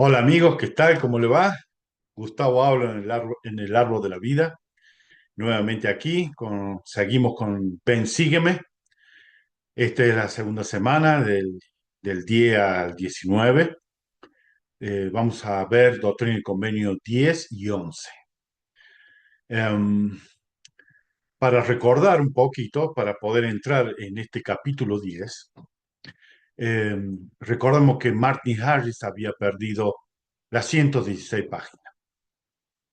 Hola amigos, ¿qué tal? ¿Cómo le va? Gustavo habla en el árbol de la vida. Nuevamente aquí, seguimos con Ven, sígueme. Esta es la segunda semana del día al 19. Vamos a ver Doctrina y Convenio 10 y 11. Em, para recordar un poquito, para poder entrar en este capítulo 10, recordamos que Martin Harris había perdido las 116 páginas.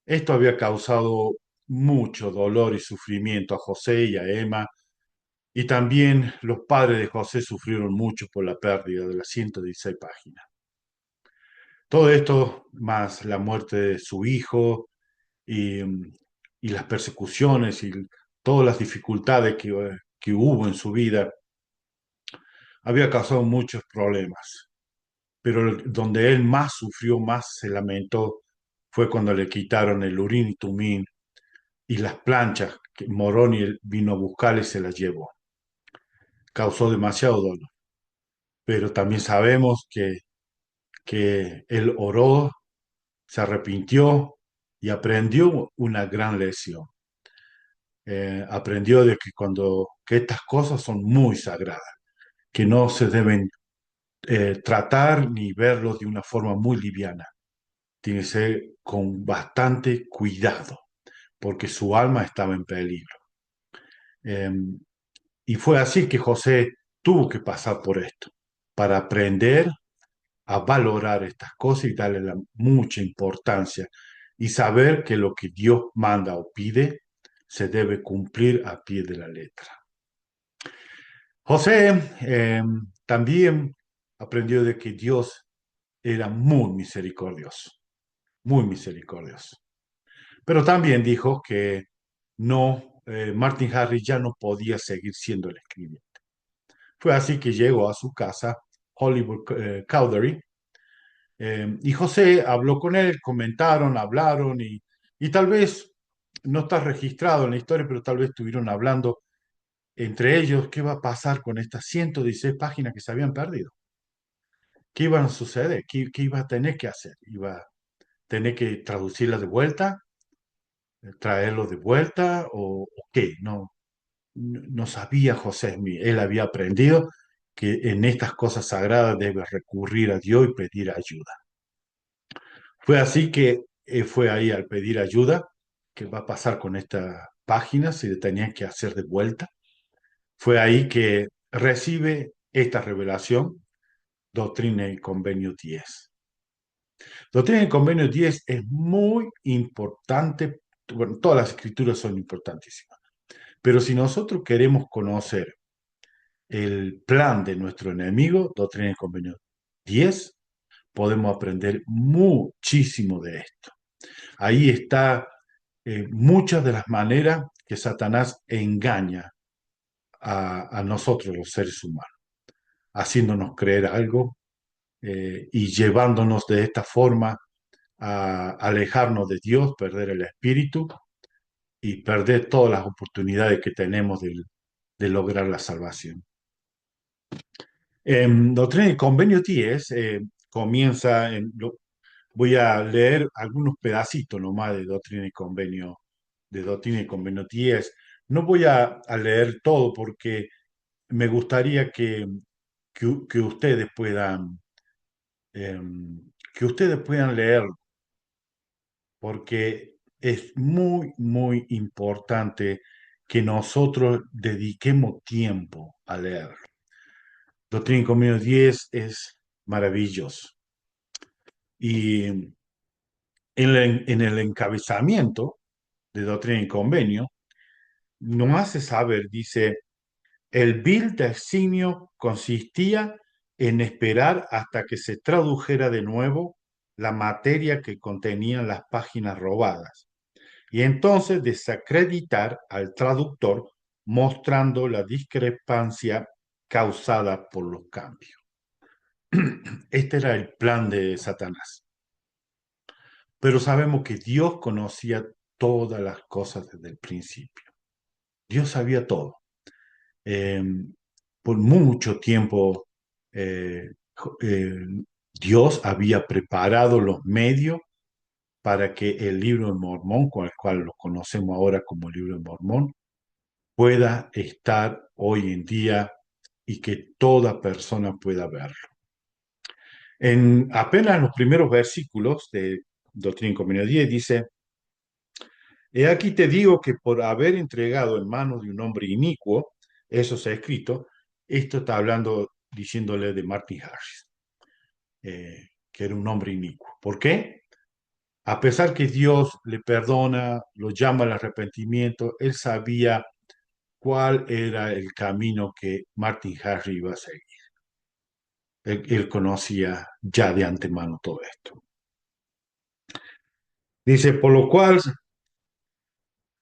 Esto había causado mucho dolor y sufrimiento a José y a Emma, y también los padres de José sufrieron mucho por la pérdida de las 116 páginas. Todo esto, más la muerte de su hijo y, y las persecuciones y todas las dificultades que hubo en su vida, había causado muchos problemas. Pero donde él más sufrió, más se lamentó, fue cuando le quitaron el Urín y Tumín y las planchas que Moroni vino a buscar y se las llevó. Causó demasiado dolor, pero también sabemos que él oró, se arrepintió y aprendió una gran lección. Aprendió de que estas cosas son muy sagradas, que no se deben tratar ni verlos de una forma muy liviana. Tiene que ser con bastante cuidado, porque su alma estaba en peligro. Eh, Y fue así que José tuvo que pasar por esto, para aprender a valorar estas cosas y darle mucha importancia y saber que lo que Dios manda o pide se debe cumplir a pie de la letra. José también aprendió de que Dios era muy misericordioso. Pero también dijo que no, Martin Harris ya no podía seguir siendo el escriba. Fue así que llegó a su casa, Hollywood Cowdery, y José habló con él, comentaron, hablaron, y tal vez no está registrado en la historia, pero tal vez estuvieron hablando entre ellos qué va a pasar con estas 116 páginas que se habían perdido. ¿Qué iban a suceder? ¿Qué iba a tener que hacer? ¿Iba a tener que traducirlas de vuelta? ¿Traerlo de vuelta? ¿O qué? No sabía José. Él había aprendido que en estas cosas sagradas debe recurrir a Dios y pedir ayuda. Fue así que fue ahí al pedir ayuda, qué va a pasar con esta página, si le tenían que hacer de vuelta. Fue ahí que recibe esta revelación, Doctrina y Convenio 10. Doctrina y Convenio 10 es muy importante, bueno, todas las escrituras son importantísimas, pero si nosotros queremos conocer el plan de nuestro enemigo, Doctrina y Convenio 10, podemos aprender muchísimo de esto. Ahí está muchas de las maneras que Satanás engaña a nosotros los seres humanos, haciéndonos creer algo y llevándonos de esta forma a alejarnos de Dios, perder el espíritu y perder todas las oportunidades que tenemos de lograr la salvación. Doctrina y Convenio 10 comienza voy a leer algunos pedacitos nomás de Doctrina y Convenio 10. No voy a leer todo porque me gustaría que ustedes que ustedes puedan leer, porque es muy, muy importante que nosotros dediquemos tiempo a leer. Doctrina y Convenio 10 es maravilloso. Y en el encabezamiento de Doctrina y Convenio, nos hace saber, dice, el vil designio consistía en esperar hasta que se tradujera de nuevo la materia que contenían las páginas robadas y entonces desacreditar al traductor mostrando la discrepancia causada por los cambios. Este era el plan de Satanás. Pero sabemos que Dios conocía todas las cosas desde el principio. Dios sabía todo. Eh, por mucho tiempo, eh, Dios había preparado los medios para que el libro de Mormón, con el cual lo conocemos ahora como el libro de Mormón, pueda estar hoy en día y que toda persona pueda verlo. En apenas los primeros versículos de Doctrina y Convenio 10 dice, he aquí te digo que por haber entregado en manos de un hombre inicuo, eso se ha escrito, esto está hablando, diciéndole de Martin Harris, que era un hombre inicuo. ¿Por qué? A pesar que Dios le perdona, lo llama al arrepentimiento, él sabía cuál era el camino que Martin Harris iba a seguir. Él conocía ya de antemano todo esto. Dice, por lo cual,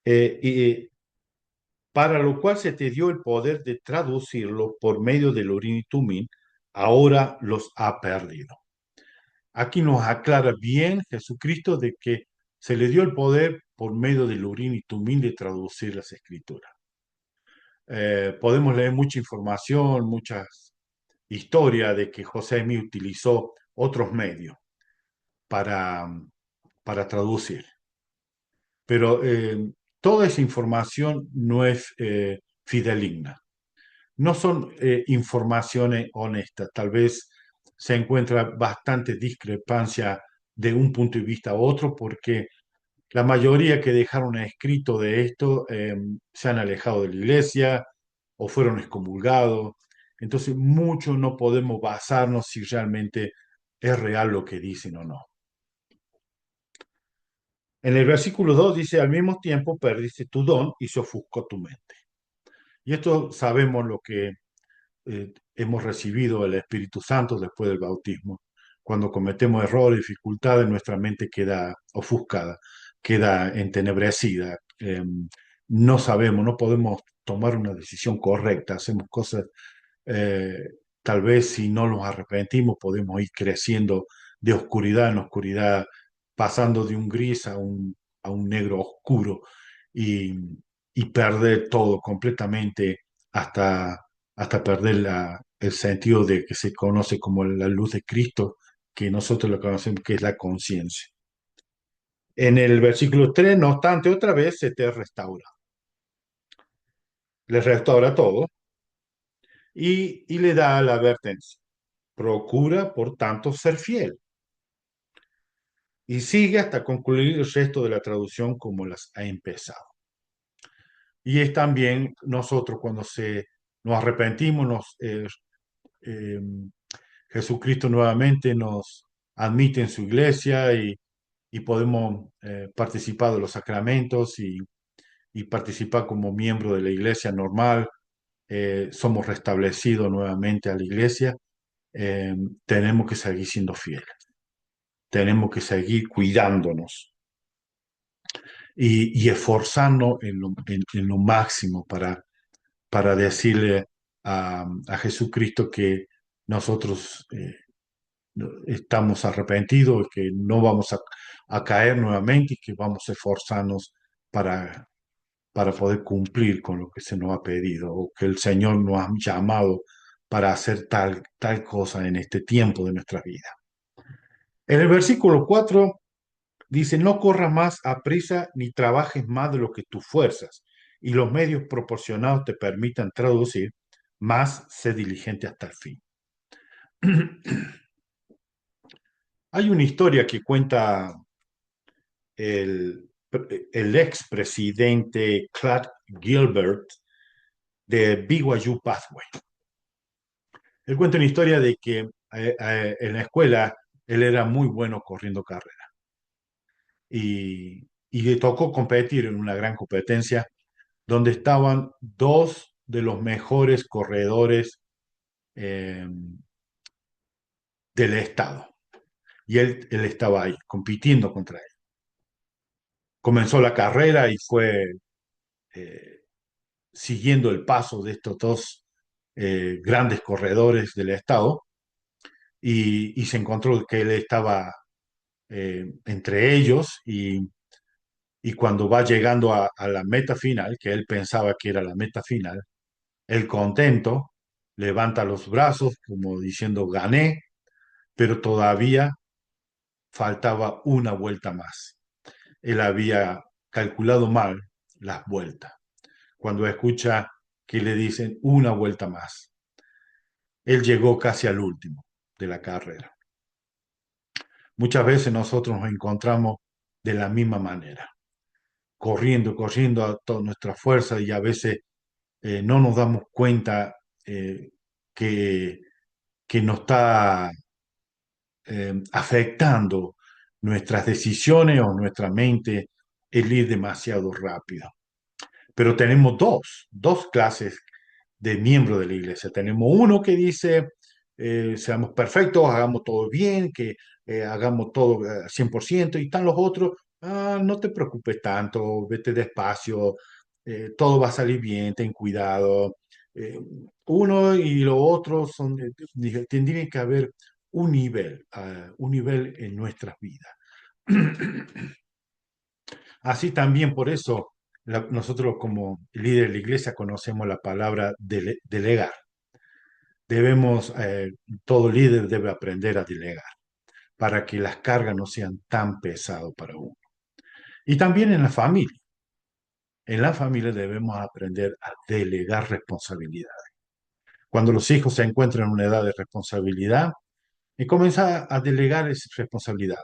y para lo cual se te dio el poder de traducirlo por medio del Urim y Tumim, ahora los ha perdido. Aquí nos aclara bien Jesucristo de que se le dio el poder por medio del Urim y Tumim de traducir las escrituras. Podemos leer mucha información, muchas historias de que José Smith utilizó otros medios para, para traducir. Pero toda esa información no es fideligna. No son informaciones honestas. Tal vez se encuentra bastante discrepancia de un punto de vista a otro porque la mayoría que dejaron escrito de esto se han alejado de la iglesia o fueron excomulgados. Entonces, mucho no podemos basarnos si realmente es real lo que dicen o no. En el versículo 2 dice, al mismo tiempo perdiste tu don y se ofuscó tu mente. Y esto sabemos lo que hemos recibido el Espíritu Santo después del bautismo. Cuando cometemos errores, dificultades, nuestra mente queda ofuscada, queda entenebrecida. No sabemos, no podemos tomar una decisión correcta, hacemos cosas, eh, tal vez si no nos arrepentimos, podemos ir creciendo de oscuridad en oscuridad, pasando de un gris a un negro oscuro y, y perder todo completamente hasta perder el sentido de que se conoce como la luz de Cristo, que nosotros lo conocemos que es la conciencia. En el versículo 3 no obstante, otra vez se te restaura. Le restaura todo y le da la advertencia. Procura, por tanto, ser fiel. Y sigue hasta concluir el resto de la traducción como las ha empezado. Y es también nosotros cuando nos arrepentimos, eh, Jesucristo nuevamente nos admite en su iglesia y podemos participar de los sacramentos y participar como miembro de la iglesia normal. Somos restablecidos nuevamente a la iglesia. Tenemos que seguir siendo fieles, tenemos que seguir cuidándonos y esforzarnos en lo máximo para decirle a Jesucristo que nosotros estamos arrepentidos, que no vamos a caer nuevamente y que vamos a esforzarnos para, para poder cumplir con lo que se nos ha pedido o que el Señor nos ha llamado para hacer tal cosa en este tiempo de nuestra vida. En el versículo 4 dice, no corras más a prisa ni trabajes más de lo que tus fuerzas y los medios proporcionados te permitan traducir, más sé diligente hasta el fin. Hay una historia que cuenta el, el expresidente Clark Gilbert de BYU Pathway. Él cuenta una historia de que en la escuela él era muy bueno corriendo carrera y le tocó competir en una gran competencia donde estaban dos de los mejores corredores eh, del estado y él estaba ahí compitiendo contra él. Comenzó la carrera y fue eh, siguiendo el paso de estos dos grandes corredores del estado y se encontró que él estaba entre ellos y cuando va llegando a la meta final, que él pensaba que era la meta final, él contento levanta los brazos como diciendo gané pero todavía faltaba una vuelta más. Él había calculado mal las vueltas. Cuando escucha que le dicen una vuelta más, él llegó casi al último de la carrera. Muchas veces nosotros nos encontramos de la misma manera, corriendo, corriendo a toda nuestra fuerza y a veces no nos damos cuenta eh, que, que nos está afectando nuestras decisiones o nuestra mente el ir demasiado rápido. Pero tenemos dos clases de miembros de la iglesia. Tenemos uno que dice, seamos perfectos, hagamos todo bien, que hagamos todo 100%, y están los otros, "Ah, no te preocupes tanto, vete despacio, todo va a salir bien, ten cuidado". Uno y lo otro son, tendría que haber un nivel en nuestras vidas. Así también por eso nosotros como líderes de la iglesia conocemos la palabra delegar. Debemos, todo líder debe aprender a delegar para que las cargas no sean tan pesadas para uno. Y también en la familia. En la familia debemos aprender a delegar responsabilidad. Cuando los hijos se encuentran en una edad de responsabilidad, y comienza a delegar esa responsabilidad,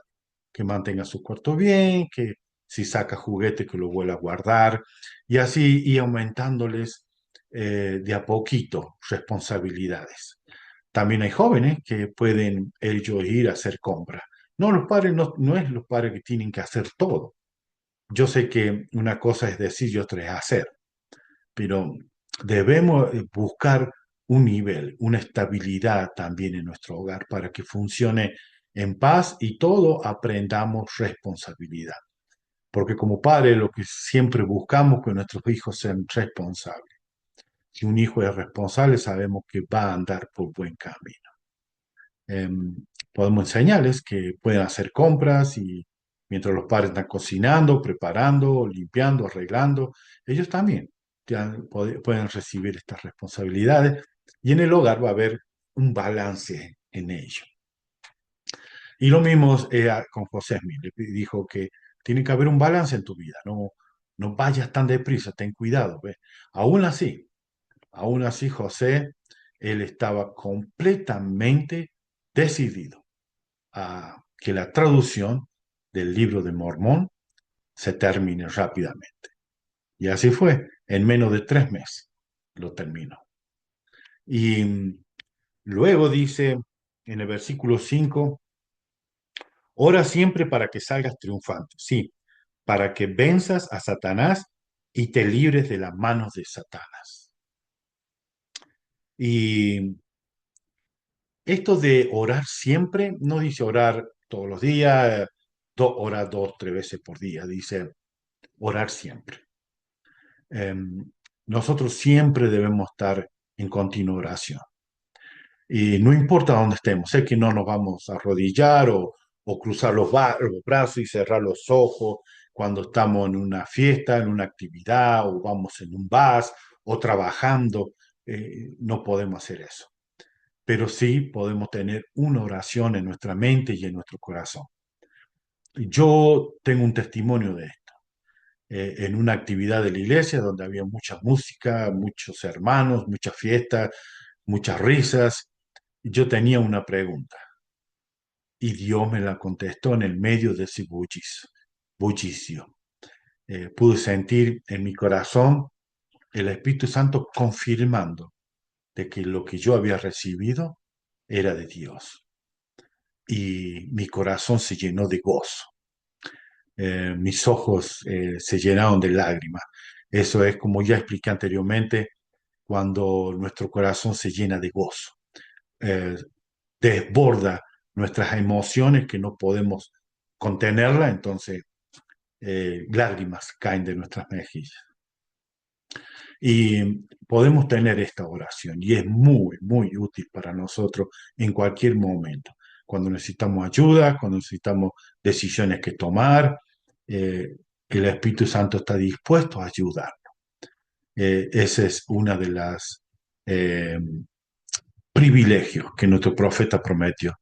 que mantenga su cuarto bien, que si saca juguete que lo vuelva a guardar, y así y aumentándoles de a poquito responsabilidades. También hay jóvenes que pueden ellos ir a hacer compras. No, los padres no es los padres que tienen que hacer todo. Yo sé que una cosa es decir y otra es hacer, pero debemos buscar un nivel, una estabilidad también en nuestro hogar para que funcione en paz y todo aprendamos responsabilidad. Porque como padre lo que siempre buscamos es que nuestros hijos sean responsables. Si un hijo es responsable, sabemos que va a andar por buen camino. Podemos enseñarles que pueden hacer compras y mientras los padres están cocinando, preparando, limpiando, arreglando, ellos también pueden recibir estas responsabilidades y en el hogar va a haber un balance en ello. Y lo mismo con José Smith, le dijo que tiene que haber un balance en tu vida, no vayas tan deprisa, ten cuidado, ¿ves? Aún así, aún así José, él estaba completamente decidido a que la traducción del libro de Mormón se termine rápidamente. Y así fue, en menos de 3 meses lo terminó. Y luego dice en el versículo 5, ora siempre para que salgas triunfante, sí, para que venzas a Satanás y te libres de las manos de Satanás. Y esto de orar siempre, no dice orar todos los días, orar 2, 3 veces por día, dice orar siempre. Eh, Nosotros siempre debemos estar en continua oración. Y no importa dónde estemos, sé que no nos vamos a arrodillar o cruzar los brazos y cerrar los ojos cuando estamos en una fiesta, en una actividad, o vamos en un bus, o trabajando. No podemos hacer eso. Pero sí podemos tener una oración en nuestra mente y en nuestro corazón. Yo tengo un testimonio de esto. En una actividad de la iglesia donde había mucha música, muchos hermanos, muchas fiestas, muchas risas. Yo tenía una pregunta y Dios me la contestó en el medio de ese bullicio. Pude sentir en mi corazón el Espíritu Santo confirmando de que lo que yo había recibido era de Dios. Y mi corazón se llenó de gozo. Mis ojos se llenaron de lágrimas. Eso es como ya expliqué anteriormente, cuando nuestro corazón se llena de gozo. Eh, Desborda nuestras emociones que no podemos contenerla, entonces lágrimas caen de nuestras mejillas. Y podemos tener esta oración y es muy, muy útil para nosotros en cualquier momento. Cuando necesitamos ayuda, cuando necesitamos decisiones que tomar, el Espíritu Santo está dispuesto a ayudar. Ese es una de las privilegios que nuestro profeta prometió.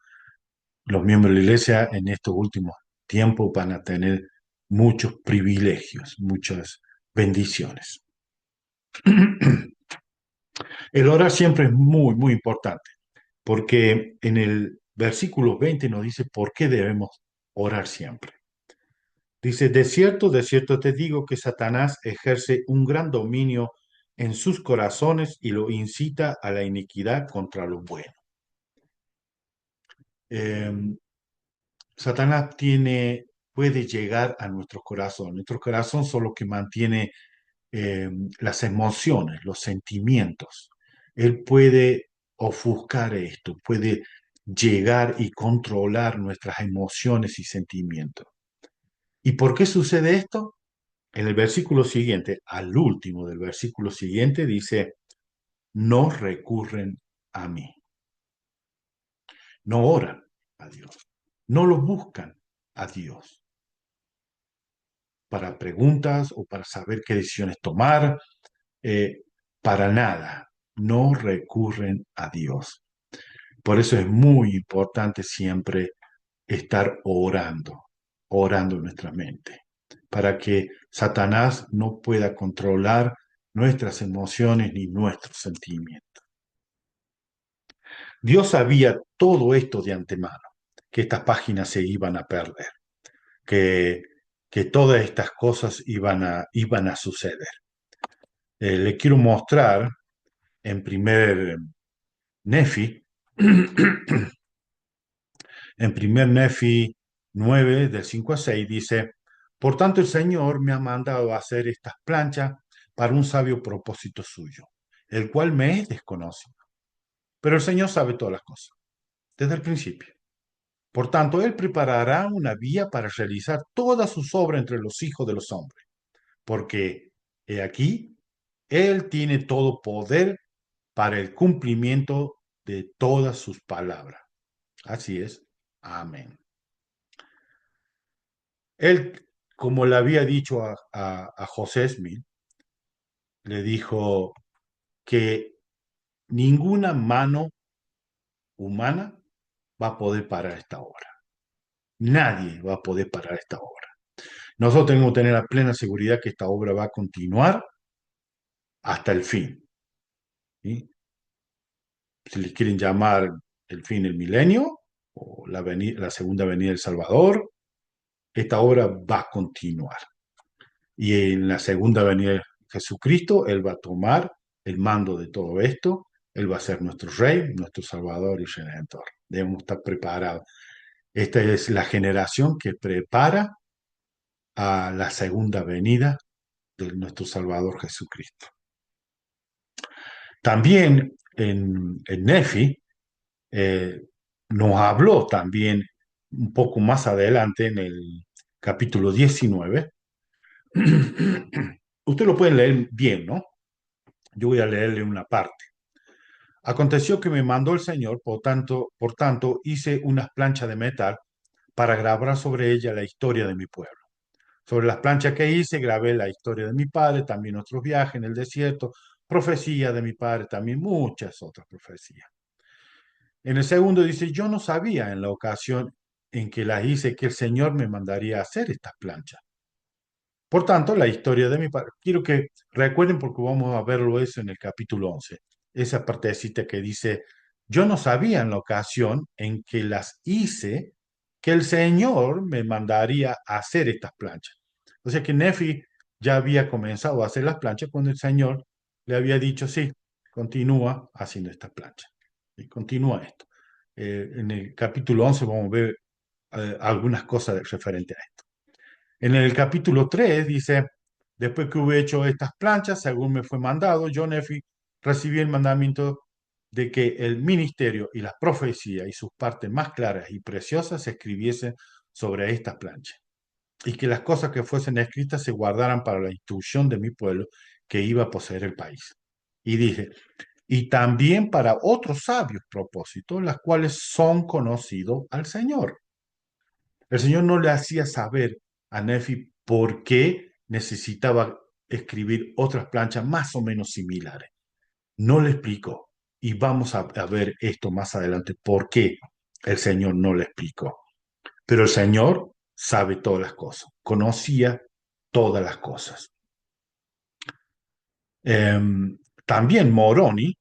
los miembros de la iglesia en estos últimos tiempos van a tener muchos privilegios, muchas bendiciones. El orar siempre es muy, muy importante, porque en el versículo 20 nos dice por qué debemos orar siempre. Dice, de cierto te digo que Satanás ejerce un gran dominio en sus corazones y lo incita a la iniquidad contra lo bueno. Eh, Satanás puede llegar a nuestro corazón. Nuestro corazón son lo que mantiene eh, las emociones, los sentimientos. Él puede ofuscar esto, puede llegar y controlar nuestras emociones y sentimientos. ¿Y por qué sucede esto? En el versículo siguiente, al último del versículo siguiente, dice, no recurren a mí, no oran a Dios, no lo buscan a Dios para preguntas o para saber qué decisiones tomar, eh, para nada, no recurren a Dios. Por eso es muy importante siempre estar orando, orando en nuestra mente, para que Satanás no pueda controlar nuestras emociones ni nuestros sentimientos. Dios sabía todo esto de antemano, que estas páginas se iban a perder, que, que todas estas cosas iban a suceder. Le quiero mostrar en primer Nefi, en primer Nefi 9, del 5 a 6, dice, por tanto el Señor me ha mandado a hacer estas planchas para un sabio propósito suyo, el cual me es desconocido. Pero el Señor sabe todas las cosas, desde el principio. Por tanto, Él preparará una vía para realizar toda su obra entre los hijos de los hombres, porque he aquí, Él tiene todo poder para el cumplimiento de todas sus palabras. Así es. Amén. Él, como le había dicho a José Smith, le dijo que ninguna mano humana va a poder parar esta obra. Nadie va a poder parar esta obra. Nosotros tenemos que tener la plena seguridad que esta obra va a continuar hasta el fin. ¿Sí? Si le quieren llamar el fin del milenio o la segunda venida del Salvador, esta obra va a continuar. Y en la segunda venida de Jesucristo, Él va a tomar el mando de todo esto. Él va a ser nuestro Rey, nuestro Salvador y Redentor. Debemos estar preparados. Esta es la generación que prepara a la segunda venida de nuestro Salvador Jesucristo. También en Nefi eh, nos habló también un poco más adelante en el capítulo 19. Usted lo puede leer bien, ¿no? Yo voy a leerle una parte. Aconteció que me mandó el Señor, por tanto, hice unas planchas de metal para grabar sobre ella la historia de mi pueblo. Sobre las planchas que hice, grabé la historia de mi padre, también otros viajes en el desierto, profecía de mi padre, también muchas otras profecías. En el segundo dice, yo no sabía en la ocasión en que las hice que el Señor me mandaría a hacer estas planchas. Por tanto, la historia de mi padre, quiero que recuerden porque vamos a verlo eso en el capítulo 11, esa partecita que dice, yo no sabía en la ocasión en que las hice que el Señor me mandaría a hacer estas planchas. O sea que Nefi ya había comenzado a hacer las planchas cuando el Señor le había dicho, sí, continúa haciendo estas planchas. Y continúa esto. En el capítulo 11 vamos a ver algunas cosas referentes a esto. En el capítulo 3 dice, después que hube hecho estas planchas, según me fue mandado, yo, Nefi, recibí el mandamiento de que el ministerio y las profecías y sus partes más claras y preciosas se escribiesen sobre estas planchas, y que las cosas que fuesen escritas se guardaran para la instrucción de mi pueblo que iba a poseer el país. Y dije, y también para otros sabios propósitos, las cuales son conocidos al Señor. El Señor no le hacía saber a Nefi por qué necesitaba escribir otras planchas más o menos similares. No le explicó. Y vamos a ver esto más adelante. ¿Por qué? el Señor no le explicó. Pero el Señor sabe todas las cosas, conocía todas las cosas. También Moroni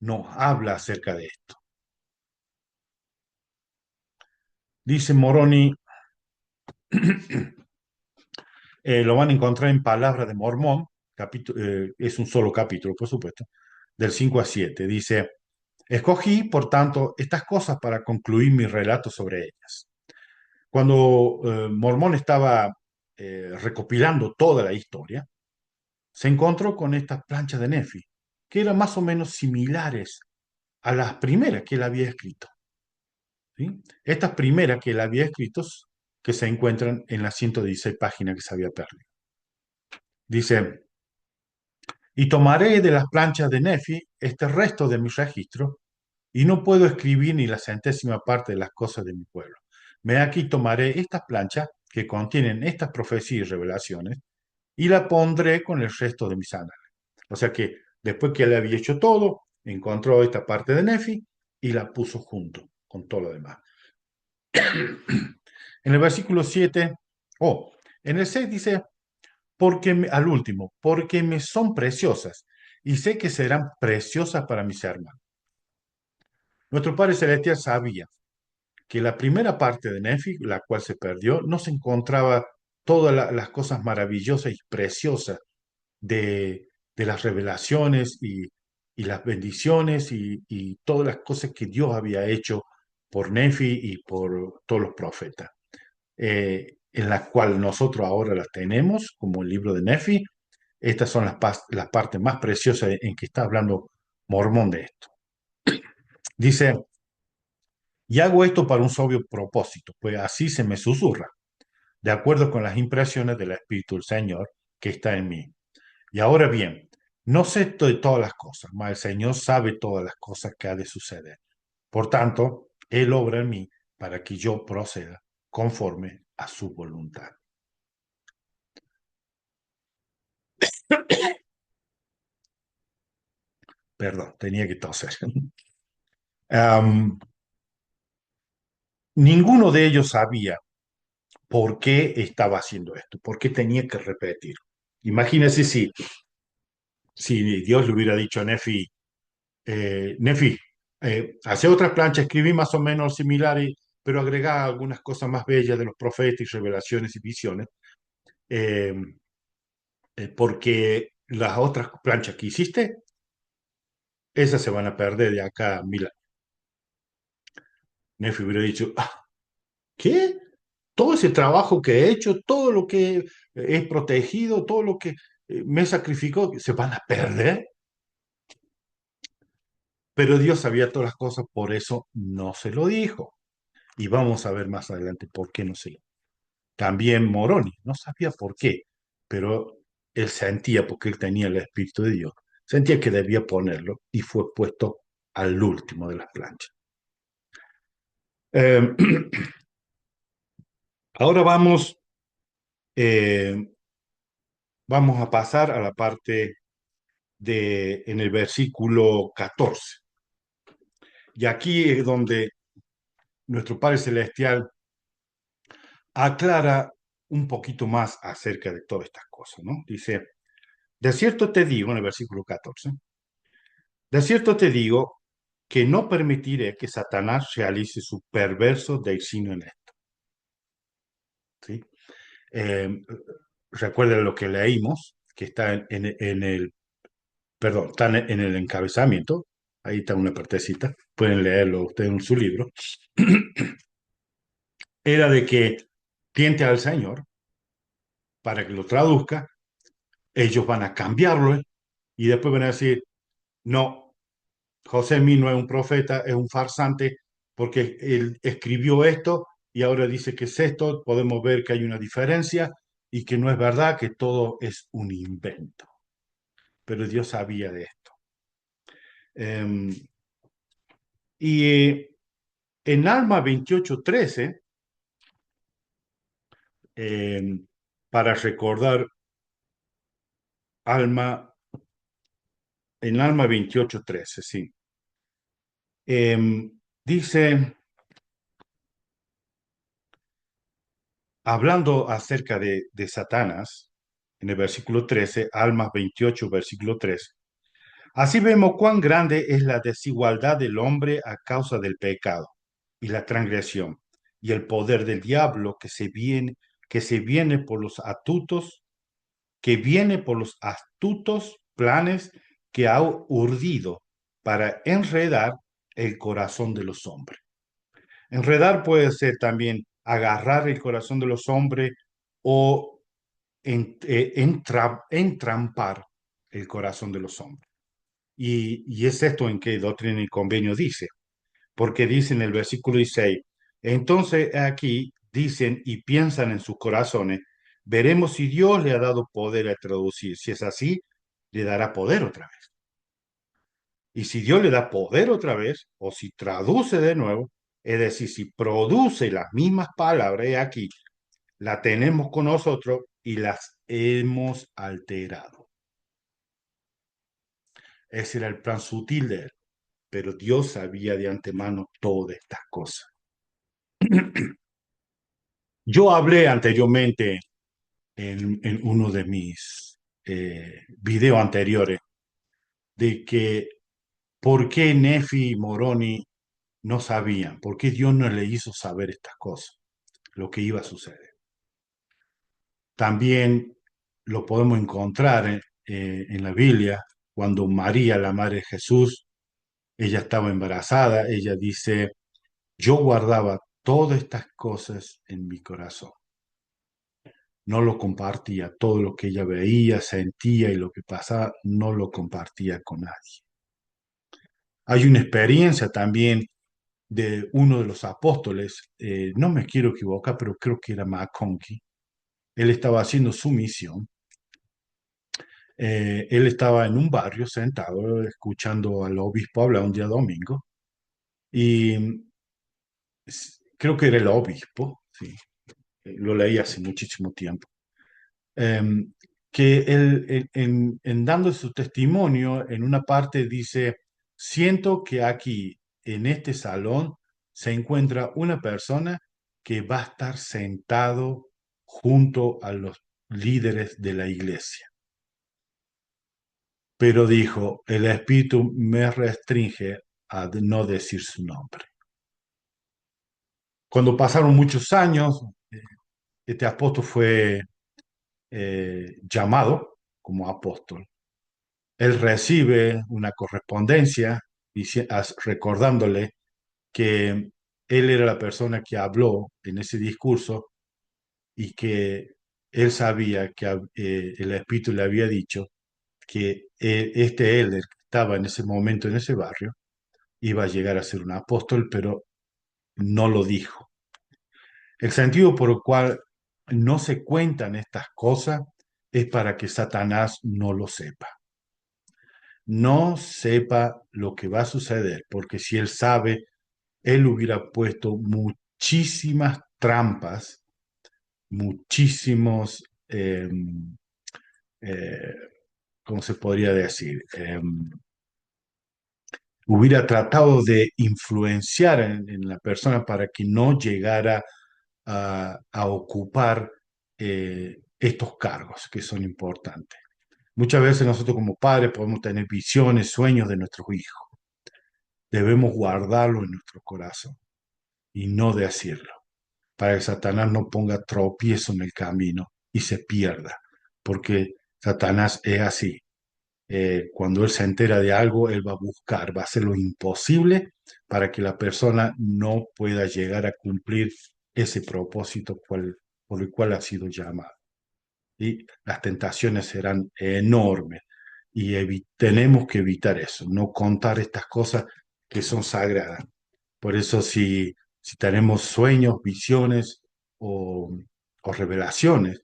nos habla acerca de esto. Dice Moroni, lo van a encontrar en Palabra de Mormón, es un solo capítulo, por supuesto, del 5 a 7. Dice, escogí, por tanto, estas cosas para concluir mi relato sobre ellas. Cuando Mormón estaba recopilando toda la historia, se encontró con estas planchas de Nefi, que eran más o menos similares a las primeras que él había escrito. ¿Sí? Estas primeras que él había escrito, que se encuentran en las 116 páginas que se había perdido. Dice, y tomaré de las planchas de Nefi este resto de mi registro, y no puedo escribir ni la centésima parte de las cosas de mi pueblo. Me aquí tomaré estas planchas que contienen estas profecías y revelaciones, y la pondré con el resto de mis anales. O sea que después que él había hecho todo, encontró esta parte de Nefi y la puso junto con todo lo demás. En el versículo 7, en el 6 dice, al último, porque me son preciosas y sé que serán preciosas para mis hermanos. Nuestro Padre Celestial sabía que la primera parte de Nefi, la cual se perdió, no se encontraba todas las cosas maravillosas y preciosas de las revelaciones y las bendiciones y todas las cosas que Dios había hecho por Nefi y por todos los profetas, en la cual nosotros ahora las tenemos, como el libro de Nefi. Estas son las partes más preciosas en que está hablando Mormón de esto. Dice, y hago esto para un sobrio propósito, pues así se me susurra, de acuerdo con las impresiones del Espíritu del Señor que está en mí. Y ahora bien, no sé de todas las cosas, mas el Señor sabe todas las cosas que ha de suceder. Por tanto, Él obra en mí para que yo proceda conforme a su voluntad. Perdón, tenía que toser. Am, ninguno de ellos sabía por qué estaba haciendo esto, por qué tenía que repetir. Imagínense si Dios le hubiera dicho a Nefi, Nefi, hace otras planchas, escribí más o menos similares, pero agregá algunas cosas más bellas de los profetas y revelaciones y visiones, eh, porque las otras planchas que hiciste, esas se van a perder de acá a 1000 años. Nefi hubiera dicho, ¿qué? Todo ese trabajo que he hecho, todo lo que he protegido, todo lo que me sacrificó, se van a perder. Pero Dios sabía todas las cosas, por eso no se lo dijo. Y vamos a ver más adelante por qué no se lo dijo. También Moroni, no sabía por qué, pero él sentía, porque él tenía el Espíritu de Dios, sentía que debía ponerlo y fue puesto al último de las planchas. Eh, ahora eh, vamos a pasar a la parte en el versículo 14. Y aquí es donde nuestro Padre Celestial aclara un poquito más acerca de todas estas cosas, ¿no? Dice, de cierto te digo, en el versículo 14, de cierto te digo que no permitiré que Satanás realice su perverso designio en esto, ¿sí? Eh, recuerden lo que leímos, que está está en el encabezamiento, ahí está una partecita, pueden leerlo ustedes en su libro, era de que tiente al Señor para que lo traduzca, ellos van a cambiarlo y después van a decir, no, José Mí no es un profeta, es un farsante, porque él escribió esto y ahora dice que es esto, podemos ver que hay una diferencia y que no es verdad, que todo es un invento. Pero Dios sabía de esto. Eh, y en Alma 28:13, eh, para recordar Alma, en Alma 28:13, sí. Dice, hablando acerca de Satanás, en el versículo 13, Almas 28, versículo 3. Así vemos cuán grande es la desigualdad del hombre a causa del pecado y la transgresión, y el poder del diablo que se viene por los astutos, que viene por los astutos planes que ha urdido para enredar el corazón de los hombres. Enredar puede ser también agarrar el corazón de los hombres o entrampar el corazón de los hombres. Y es esto en que Doctrina y Convenio dice, porque dice en el versículo 16, entonces aquí dicen y piensan en sus corazones, veremos si Dios le ha dado poder a traducir. Si es así, le dará poder otra vez. Y si Dios le da poder otra vez, o si traduce de nuevo, es decir, si produce las mismas palabras, aquí la tenemos con nosotros y las hemos alterado. Ese era el plan sutil de él, pero Dios sabía de antemano todas estas cosas. Yo hablé anteriormente en uno de mis videos anteriores de que por qué Nefi y Moroni no sabían, por qué Dios no le hizo saber estas cosas, lo que iba a suceder. También lo podemos encontrar en la Biblia cuando María, la madre de Jesús, ella estaba embarazada, ella dice, yo guardaba todas estas cosas en mi corazón. No lo compartía, todo lo que ella veía, sentía y lo que pasaba, no lo compartía con nadie. Hay una experiencia también de uno de los apóstoles, no me quiero equivocar, pero creo que era McConkie. Él estaba haciendo su misión. Él estaba en un barrio sentado escuchando al obispo hablar un día domingo y creo que era el obispo, sí, lo leí hace muchísimo tiempo, em, que él en dando su testimonio en una parte dice, siento que aquí en este salón se encuentra una persona que va a estar sentado junto a los líderes de la iglesia. Pero dijo, el espíritu me restringe a no decir su nombre. Cuando pasaron muchos años, este apóstol fue llamado como apóstol. Él recibe una correspondencia recordándole que él era la persona que habló en ese discurso y que él sabía que el Espíritu le había dicho que este elder que estaba en ese momento en ese barrio iba a llegar a ser un apóstol, pero no lo dijo. El sentido por el cual no se cuentan estas cosas es para que Satanás no lo sepa. No sepa lo que va a suceder, porque si él sabe, él hubiera puesto muchísimas trampas, muchísimos, eh, ¿cómo se podría decir? Hubiera tratado de influenciar en la persona para que no llegara a ocupar estos cargos que son importantes. Muchas veces nosotros como padres podemos tener visiones, sueños de nuestros hijos. Debemos guardarlo en nuestro corazón y no decirlo, para que Satanás no ponga tropiezo en el camino y se pierda, porque Satanás es así. Cuando él se entera de algo, él va a buscar, va a hacer lo imposible para que la persona no pueda llegar a cumplir ese propósito por el cual ha sido llamado. Y las tentaciones serán enormes y tenemos que evitar eso, no contar estas cosas que son sagradas. Por eso si tenemos sueños, visiones o revelaciones,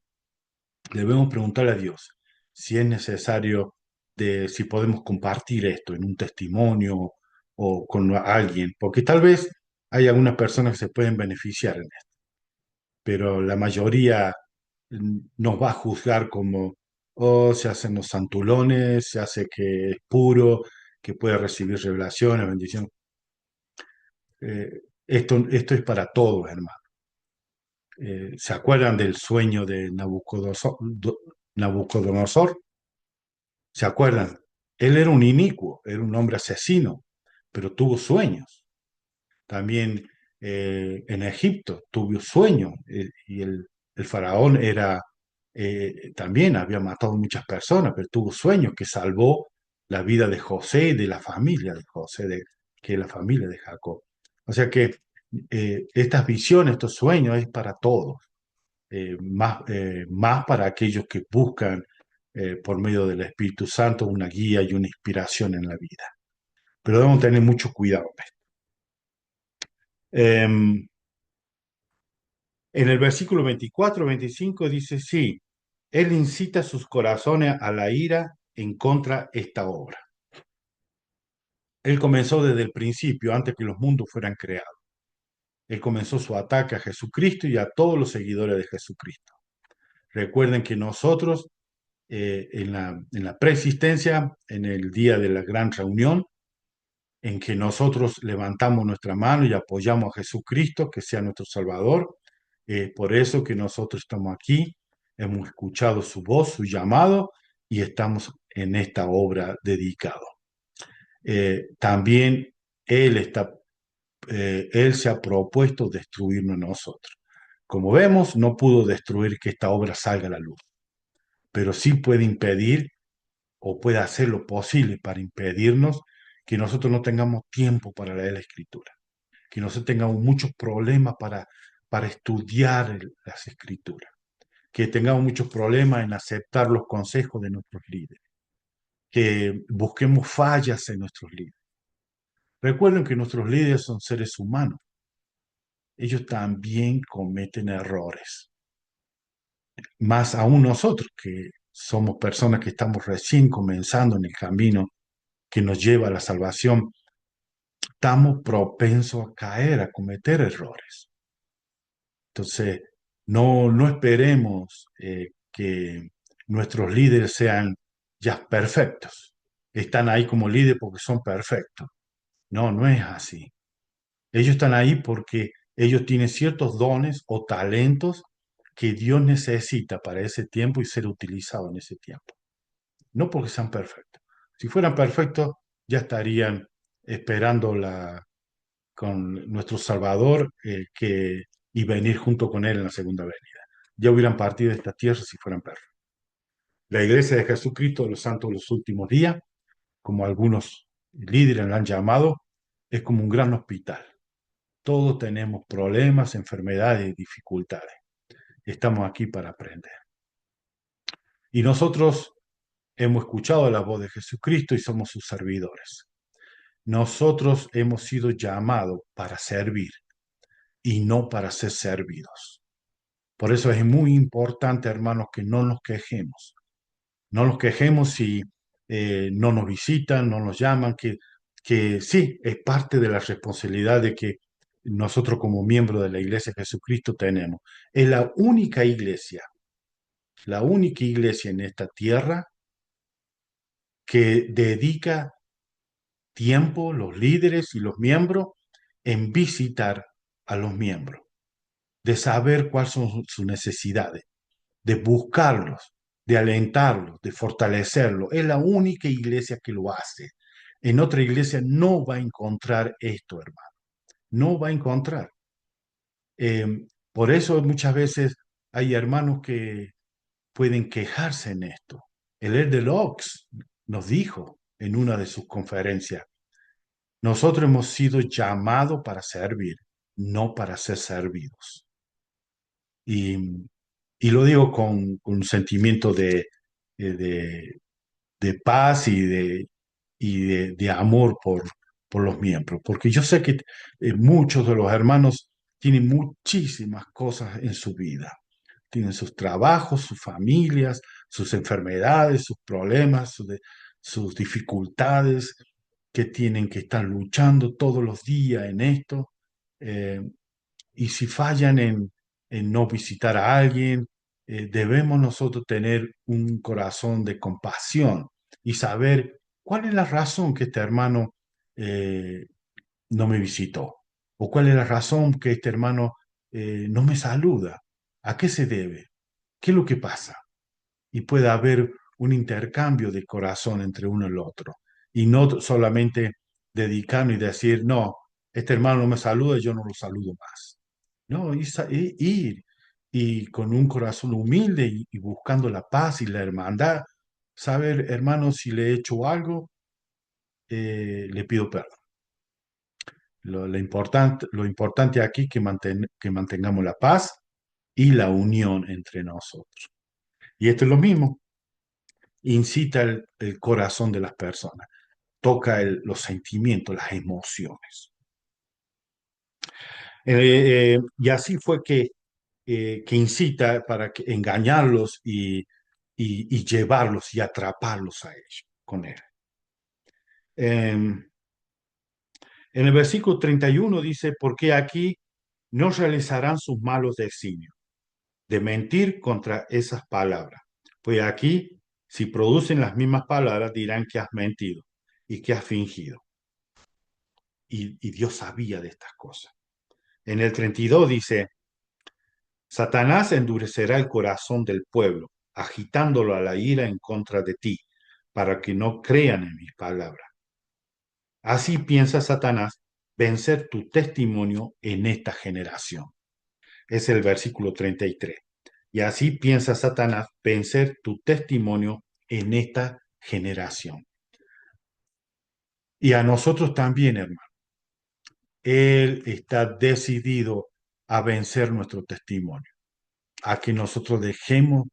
debemos preguntarle a Dios si es necesario, si podemos compartir esto en un testimonio o con alguien, porque tal vez hay algunas personas que se pueden beneficiar en esto, pero la mayoría nos va a juzgar como, oh, se hacen los santulones, se hace que es puro, que puede recibir revelaciones, bendiciones. esto es para todos, hermano. ¿Se acuerdan del sueño de Nabucodonosor? ¿Se acuerdan? Él era un inicuo, era un hombre asesino, pero tuvo sueños. También en Egipto tuvo sueños y el faraón también había matado muchas personas, pero tuvo sueños que salvó la vida de José y de la familia de José, que es la familia de Jacob. O sea que estas visiones, estos sueños es para todos, más para aquellos que buscan por medio del Espíritu Santo una guía y una inspiración en la vida. Pero debemos tener mucho cuidado. En el versículo 24-25 dice, sí, Él incita sus corazones a la ira en contra de esta obra. Él comenzó desde el principio, antes que los mundos fueran creados. Él comenzó su ataque a Jesucristo y a todos los seguidores de Jesucristo. Recuerden que nosotros, en la preexistencia, en el día de la gran reunión, en que nosotros levantamos nuestra mano y apoyamos a Jesucristo, que sea nuestro Salvador. Por eso que nosotros estamos aquí, hemos escuchado su voz, su llamado, y estamos en esta obra dedicado. También Él Él se ha propuesto destruirnos a nosotros. Como vemos, no pudo destruir que esta obra salga a la luz, pero sí puede impedir o puede hacer lo posible para impedirnos que nosotros no tengamos tiempo para leer la Escritura, que nosotros tengamos muchos problemas para estudiar las Escrituras, que tengamos muchos problemas en aceptar los consejos de nuestros líderes, que busquemos fallas en nuestros líderes. Recuerden que nuestros líderes son seres humanos. Ellos también cometen errores. Más aún nosotros, que somos personas que estamos recién comenzando en el camino que nos lleva a la salvación, estamos propensos a caer, a cometer errores. Entonces, no esperemos que nuestros líderes sean ya perfectos. Están ahí como líderes porque son perfectos. No, no es así. Ellos están ahí porque ellos tienen ciertos dones o talentos que Dios necesita para ese tiempo y ser utilizados en ese tiempo. No porque sean perfectos. Si fueran perfectos, ya estarían esperando con nuestro Salvador y venir junto con Él en la segunda venida. Ya hubieran partido de esta tierra si fueran perfectos. La iglesia de Jesucristo de los santos de los últimos días, como algunos líderes la han llamado, es como un gran hospital. Todos tenemos problemas, enfermedades y dificultades. Estamos aquí para aprender. Y nosotros hemos escuchado la voz de Jesucristo y somos sus servidores. Nosotros hemos sido llamados para servir y no para ser servidos. Por eso es muy importante, hermanos, que no nos quejemos. No nos quejemos si no nos visitan, no nos llaman, que sí, es parte de la responsabilidad de que nosotros como miembros de la Iglesia de Jesucristo tenemos. Es la única iglesia en esta tierra que dedica tiempo, los líderes y los miembros, en visitar a los miembros, de saber cuáles son sus necesidades, de buscarlos, de alentarlos, de fortalecerlos. Es la única iglesia que lo hace. En otra iglesia no va a encontrar esto, hermano. No va a encontrar. Por eso muchas veces hay hermanos que pueden quejarse en esto. El Elder Oaks nos dijo en una de sus conferencias, nosotros hemos sido llamados para servir, no para ser servidos. Y, y lo digo con un sentimiento de, de paz y de amor por los miembros, porque yo sé que muchos de los hermanos tienen muchísimas cosas en su vida. Tienen sus trabajos, sus familias, sus enfermedades, sus problemas, sus dificultades, que tienen que estar luchando todos los días en esto. Eh, y si fallan en no visitar a alguien, debemos nosotros tener un corazón de compasión y saber cuál es la razón que este hermano no me visitó. ¿O cuál es la razón que este hermano no me saluda? ¿A qué se debe? ¿Qué es lo que pasa? Y puede haber un intercambio de corazón entre uno y el otro. Y no solamente dedicarnos y decir, no, este hermano no me saluda, yo no lo saludo más. No, ir y con un corazón humilde y buscando la paz y la hermandad, saber, hermano, si le he hecho algo, le pido perdón. Lo importante aquí es que mantengamos la paz y la unión entre nosotros. Y esto es lo mismo, incita el corazón de las personas, toca los sentimientos, las emociones. Y así fue que incita para engañarlos y llevarlos y atraparlos a ellos con él. En el versículo 31 dice, porque aquí no realizarán sus malos designios de mentir contra esas palabras. Pues aquí, si producen las mismas palabras, dirán que has mentido y que has fingido. Y Dios sabía de estas cosas. En el 32 dice, Satanás endurecerá el corazón del pueblo, agitándolo a la ira en contra de ti, para que no crean en mis palabras. Así piensa Satanás vencer tu testimonio en esta generación. Es el versículo 33. Y así piensa Satanás vencer tu testimonio en esta generación. Y a nosotros también, hermano. Él está decidido a vencer nuestro testimonio, a que nosotros dejemos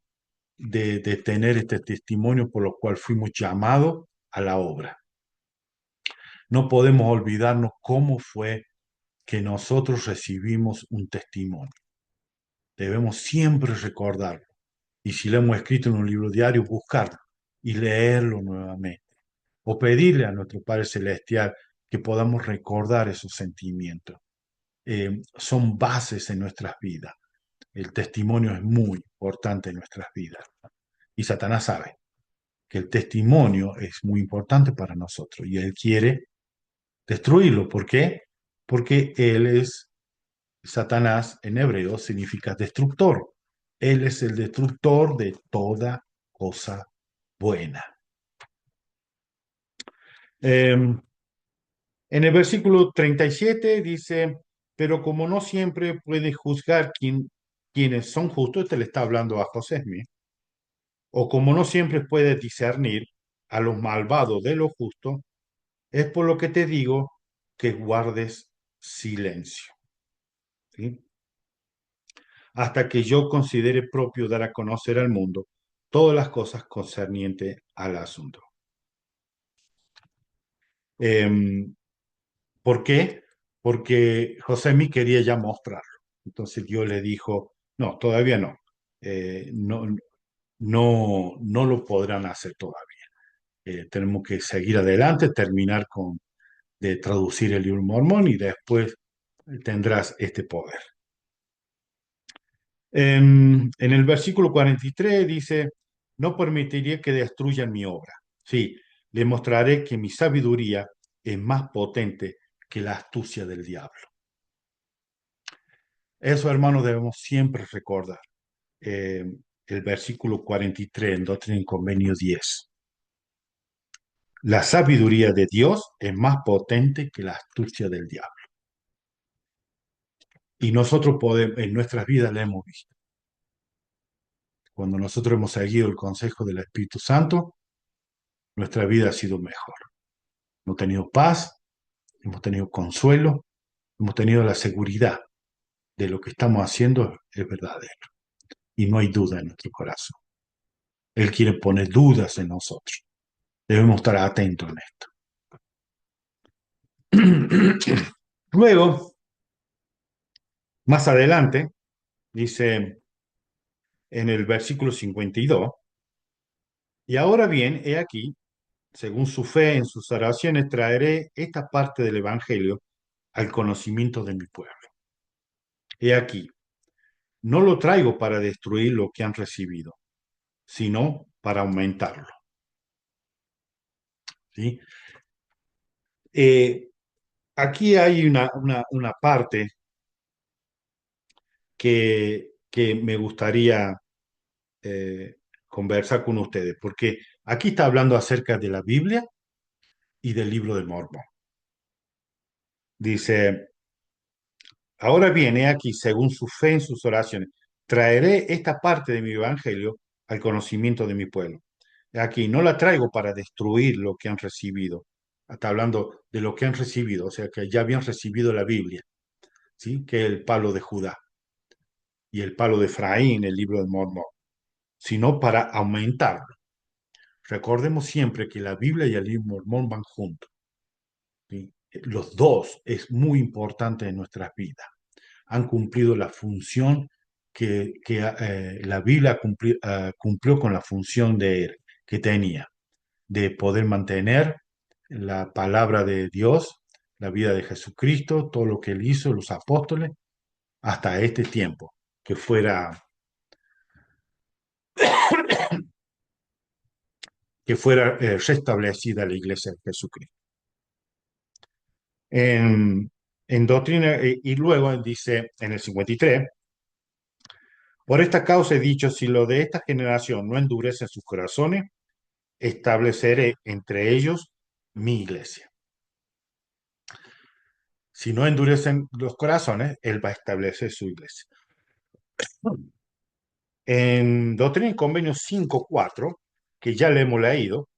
de tener este testimonio por lo cual fuimos llamados a la obra. No podemos olvidarnos cómo fue que nosotros recibimos un testimonio. Debemos siempre recordarlo. Y si lo hemos escrito en un libro diario, buscarlo y leerlo nuevamente. O pedirle a nuestro Padre Celestial que podamos recordar esos sentimientos. Son bases en nuestras vidas. El testimonio es muy importante en nuestras vidas. Y Satanás sabe que el testimonio es muy importante para nosotros y él quiere destruirlo. ¿Por qué? Porque él es, Satanás en hebreo significa destructor. Él es el destructor de toda cosa buena. En el versículo 37 dice, pero como no siempre puede juzgar quienes son justos, este le está hablando a José Smith, o como no siempre puede discernir a los malvados de lo justo, es por lo que te digo que guardes silencio, ¿sí? Hasta que yo considere propio dar a conocer al mundo todas las cosas concernientes al asunto. Em, ¿Por qué? Porque José Mí quería ya mostrarlo. Entonces Dios le dijo, no, todavía no. No, no lo podrán hacer todavía. Tenemos que seguir adelante, terminar de traducir el libro Mormón y después tendrás este poder. En el versículo 43 dice, no permitiré que destruyan mi obra. Sí, le mostraré que mi sabiduría es más potente que la astucia del diablo. Eso, hermanos, debemos siempre recordar. Eh, el versículo 43 en Doctrina y Convenio 10. La sabiduría de Dios es más potente que la astucia del diablo. Y nosotros podemos, en nuestras vidas la hemos visto. Cuando nosotros hemos seguido el consejo del Espíritu Santo, nuestra vida ha sido mejor. Hemos tenido paz, hemos tenido consuelo, hemos tenido la seguridad de lo que estamos haciendo es verdadero. Y no hay duda en nuestro corazón. Él quiere poner dudas en nosotros. Debemos estar atentos en esto. Luego, más adelante, dice en el versículo 52, y ahora bien, he aquí, según su fe en sus oraciones, traeré esta parte del Evangelio al conocimiento de mi pueblo. He aquí, no lo traigo para destruir lo que han recibido, sino para aumentarlo. ¿Sí? aquí hay una parte que me gustaría eh, conversar con ustedes, porque aquí está hablando acerca de la Biblia y del libro de Mormón. Dice, ahora viene aquí, según su fe en sus oraciones, traeré esta parte de mi evangelio al conocimiento de mi pueblo. Aquí no la traigo para destruir lo que han recibido. Está hablando de lo que han recibido, o sea, que ya habían recibido la Biblia, ¿sí? Que es el palo de Judá y el palo de Efraín, el libro de Mormón, sino para aumentarlo. Recordemos siempre que la Biblia y el libro de Mormón van juntos, ¿sí? Los dos es muy importante en nuestras vidas. Han cumplido la función que la Biblia cumplió con la función que tenía, de poder mantener la palabra de Dios, la vida de Jesucristo, todo lo que él hizo, los apóstoles, hasta este tiempo, que fuera restablecida la iglesia de Jesucristo. En doctrina, y luego dice en el 53, por esta causa he dicho, si lo de esta generación no endurece sus corazones, estableceré entre ellos mi iglesia. Si no endurecen los corazones, él va a establecer su iglesia. En Doctrina y Convenio 5.4, que ya le hemos leído,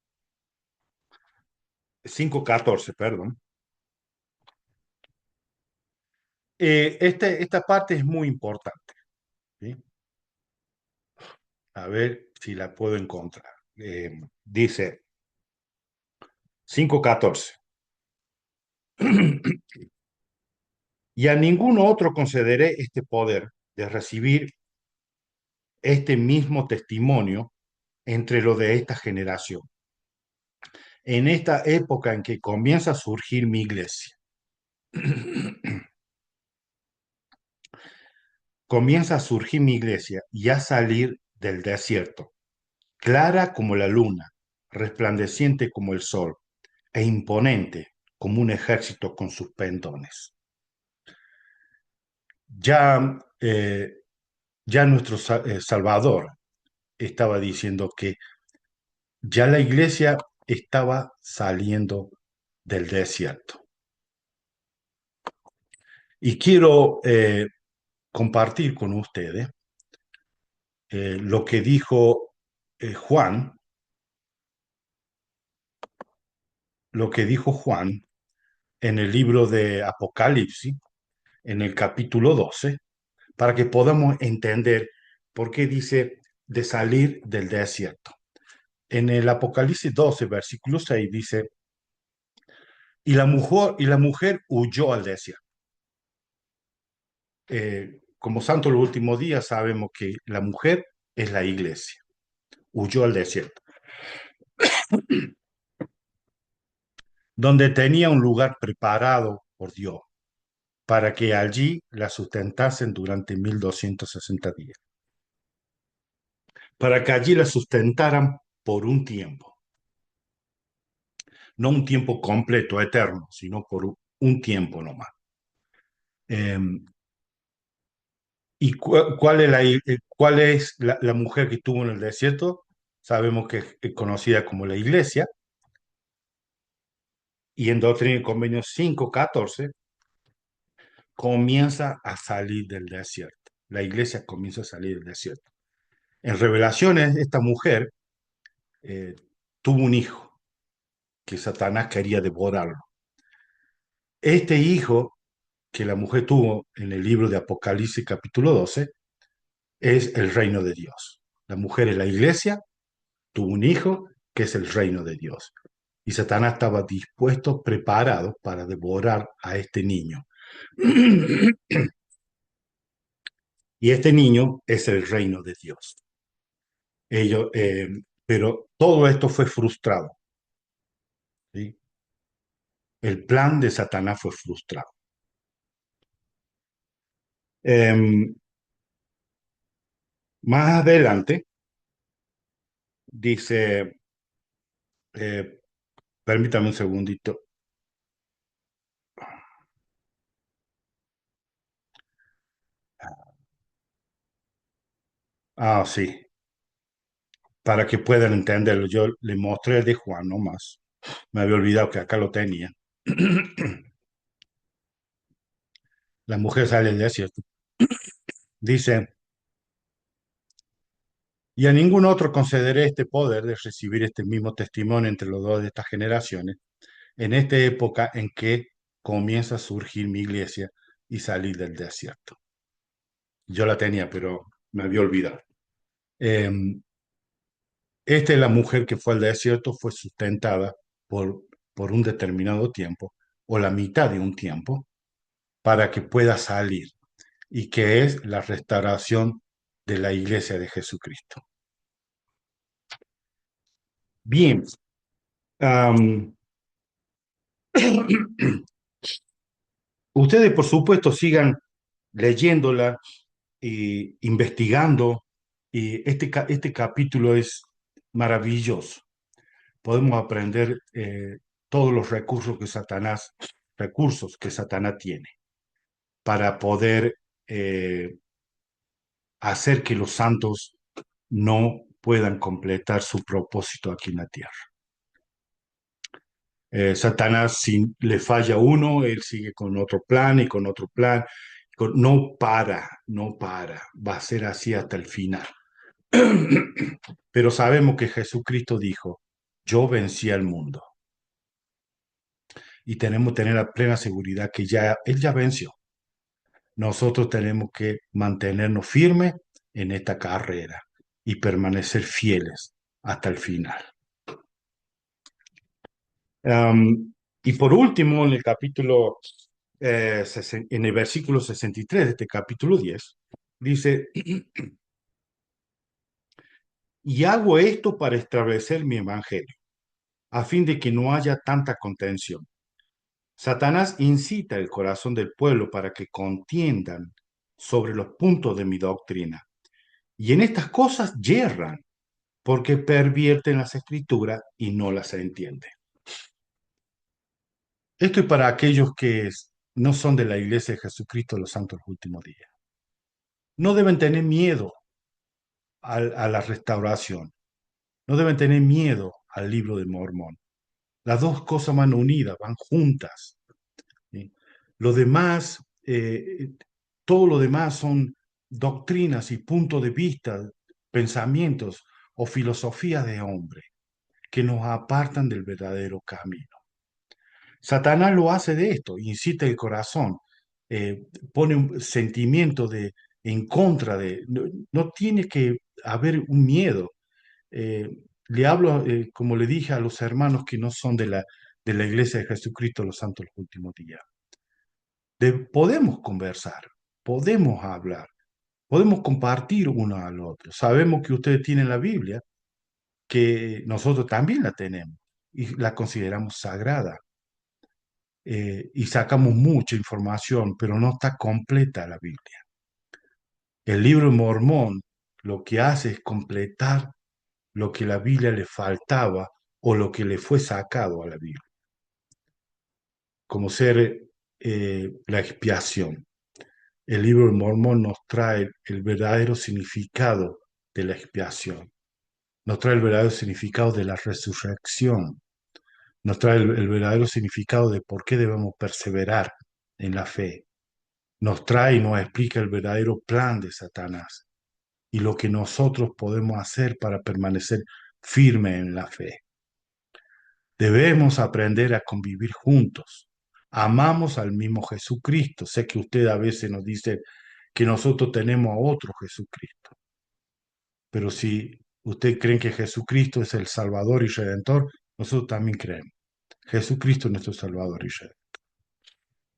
5.14, perdón, esta parte es muy importante, ¿sí? A ver si la puedo encontrar. Dice 5.14. Y a ninguno otro concederé este poder de recibir este mismo testimonio entre lo de esta generación, en esta época en que comienza a surgir mi iglesia. Comienza a surgir mi iglesia y a salir del desierto, clara como la luna, resplandeciente como el sol, e imponente como un ejército con sus pendones. Ya, ya nuestro Salvador estaba diciendo que ya la iglesia estaba saliendo del desierto. Y quiero compartir con ustedes lo que dijo Juan, lo que dijo Juan en el libro de Apocalipsis, en el capítulo 12, para que podamos entender por qué dice de salir del desierto. En el Apocalipsis 12, versículo 6, dice, y la mujer huyó al desierto. Como santo los últimos días sabemos que la mujer es la iglesia. Huyó al desierto, donde tenía un lugar preparado por Dios para que allí la sustentasen durante 1260 días, para que allí la sustentaran por un tiempo, no un tiempo completo, eterno, sino por un tiempo nomás. Eh, ¿Y cuál es la mujer que tuvo en el desierto? Sabemos que es conocida como la iglesia, y en Doctrina y Convenio 5.14 comienza a salir del desierto. La iglesia comienza a salir del desierto. En Revelaciones, esta mujer eh, tuvo un hijo que Satanás quería devorarlo. Este hijo que la mujer tuvo en el libro de Apocalipsis capítulo 12 es el reino de Dios. La mujer es la iglesia, tuvo un hijo que es el reino de Dios. Y Satanás estaba dispuesto, preparado para devorar a este niño. Y este niño es el reino de Dios. Ellos, pero todo esto fue frustrado, ¿sí? El plan de Satanás fue frustrado. Eh, Más adelante dice, eh, permítame un segundito. Ah, sí, para que puedan entenderlo. Yo le mostré el de Juan nomás. Me había olvidado que acá lo tenía. La mujer sale del desierto. Dice, y a ningún otro concederé este poder de recibir este mismo testimonio entre los dos de estas generaciones, en esta época en que comienza a surgir mi iglesia y salir del desierto. Yo la tenía, pero me había olvidado. Eh, Esta es la mujer que fue al desierto, fue sustentada por, por un determinado tiempo o la mitad de un tiempo para que pueda salir y que es la restauración de la iglesia de Jesucristo. Bien, am, ustedes por supuesto sigan leyéndola e investigando y este capítulo es maravilloso. Podemos aprender todos los recursos que Satanás tiene para poder eh, hacer que los santos no puedan completar su propósito aquí en la tierra. Satanás, si le falla uno, él sigue con otro plan y con otro plan. No para, no para. Va a ser así hasta el final. Pero sabemos que Jesucristo dijo, yo vencí al mundo. Y tenemos que tener la plena seguridad que ya, él ya venció. Nosotros tenemos que mantenernos firmes en esta carrera y permanecer fieles hasta el final. Y por último, en el versículo 63 de este capítulo 10, dice, y hago esto para establecer mi evangelio, a fin de que no haya tanta contención. Satanás incita el corazón del pueblo para que contiendan sobre los puntos de mi doctrina. Y en estas cosas yerran, porque pervierten las escrituras y no las entienden. Esto es para aquellos que no son de la iglesia de Jesucristo de los Santos de los Últimos Días. No deben tener miedo a la restauración, no deben tener miedo al libro de Mormón. Las dos cosas van unidas, van juntas. ¿Sí? Lo demás, todo lo demás son doctrinas y puntos de vista, pensamientos o filosofías de hombre que nos apartan del verdadero camino. Satanás lo hace de esto, incita el corazón, pone un sentimiento en contra de, no, no tiene que haber un miedo. Eh, Le hablo, como le dije a los hermanos que no son de la iglesia de Jesucristo, los santos de los últimos días. Podemos conversar, podemos hablar, podemos compartir uno al otro. Sabemos que ustedes tienen la Biblia, que nosotros también la tenemos y la consideramos sagrada. Y sacamos mucha información, pero no está completa la Biblia. El libro de Mormón lo que hace es completar lo que la Biblia le faltaba o lo que le fue sacado a la Biblia, como ser la expiación. El libro de Mormón nos trae el verdadero significado de la expiación, nos trae el verdadero significado de la resurrección, nos trae el verdadero significado de por qué debemos perseverar en la fe, nos trae y nos explica el verdadero plan de Satanás y lo que nosotros podemos hacer para permanecer firme en la fe. Debemos aprender a convivir juntos. Amamos al mismo Jesucristo. Sé que usted a veces nos dice que nosotros tenemos a otro Jesucristo, pero si usted cree que Jesucristo es el Salvador y Redentor, nosotros también creemos. Jesucristo es nuestro Salvador y Redentor.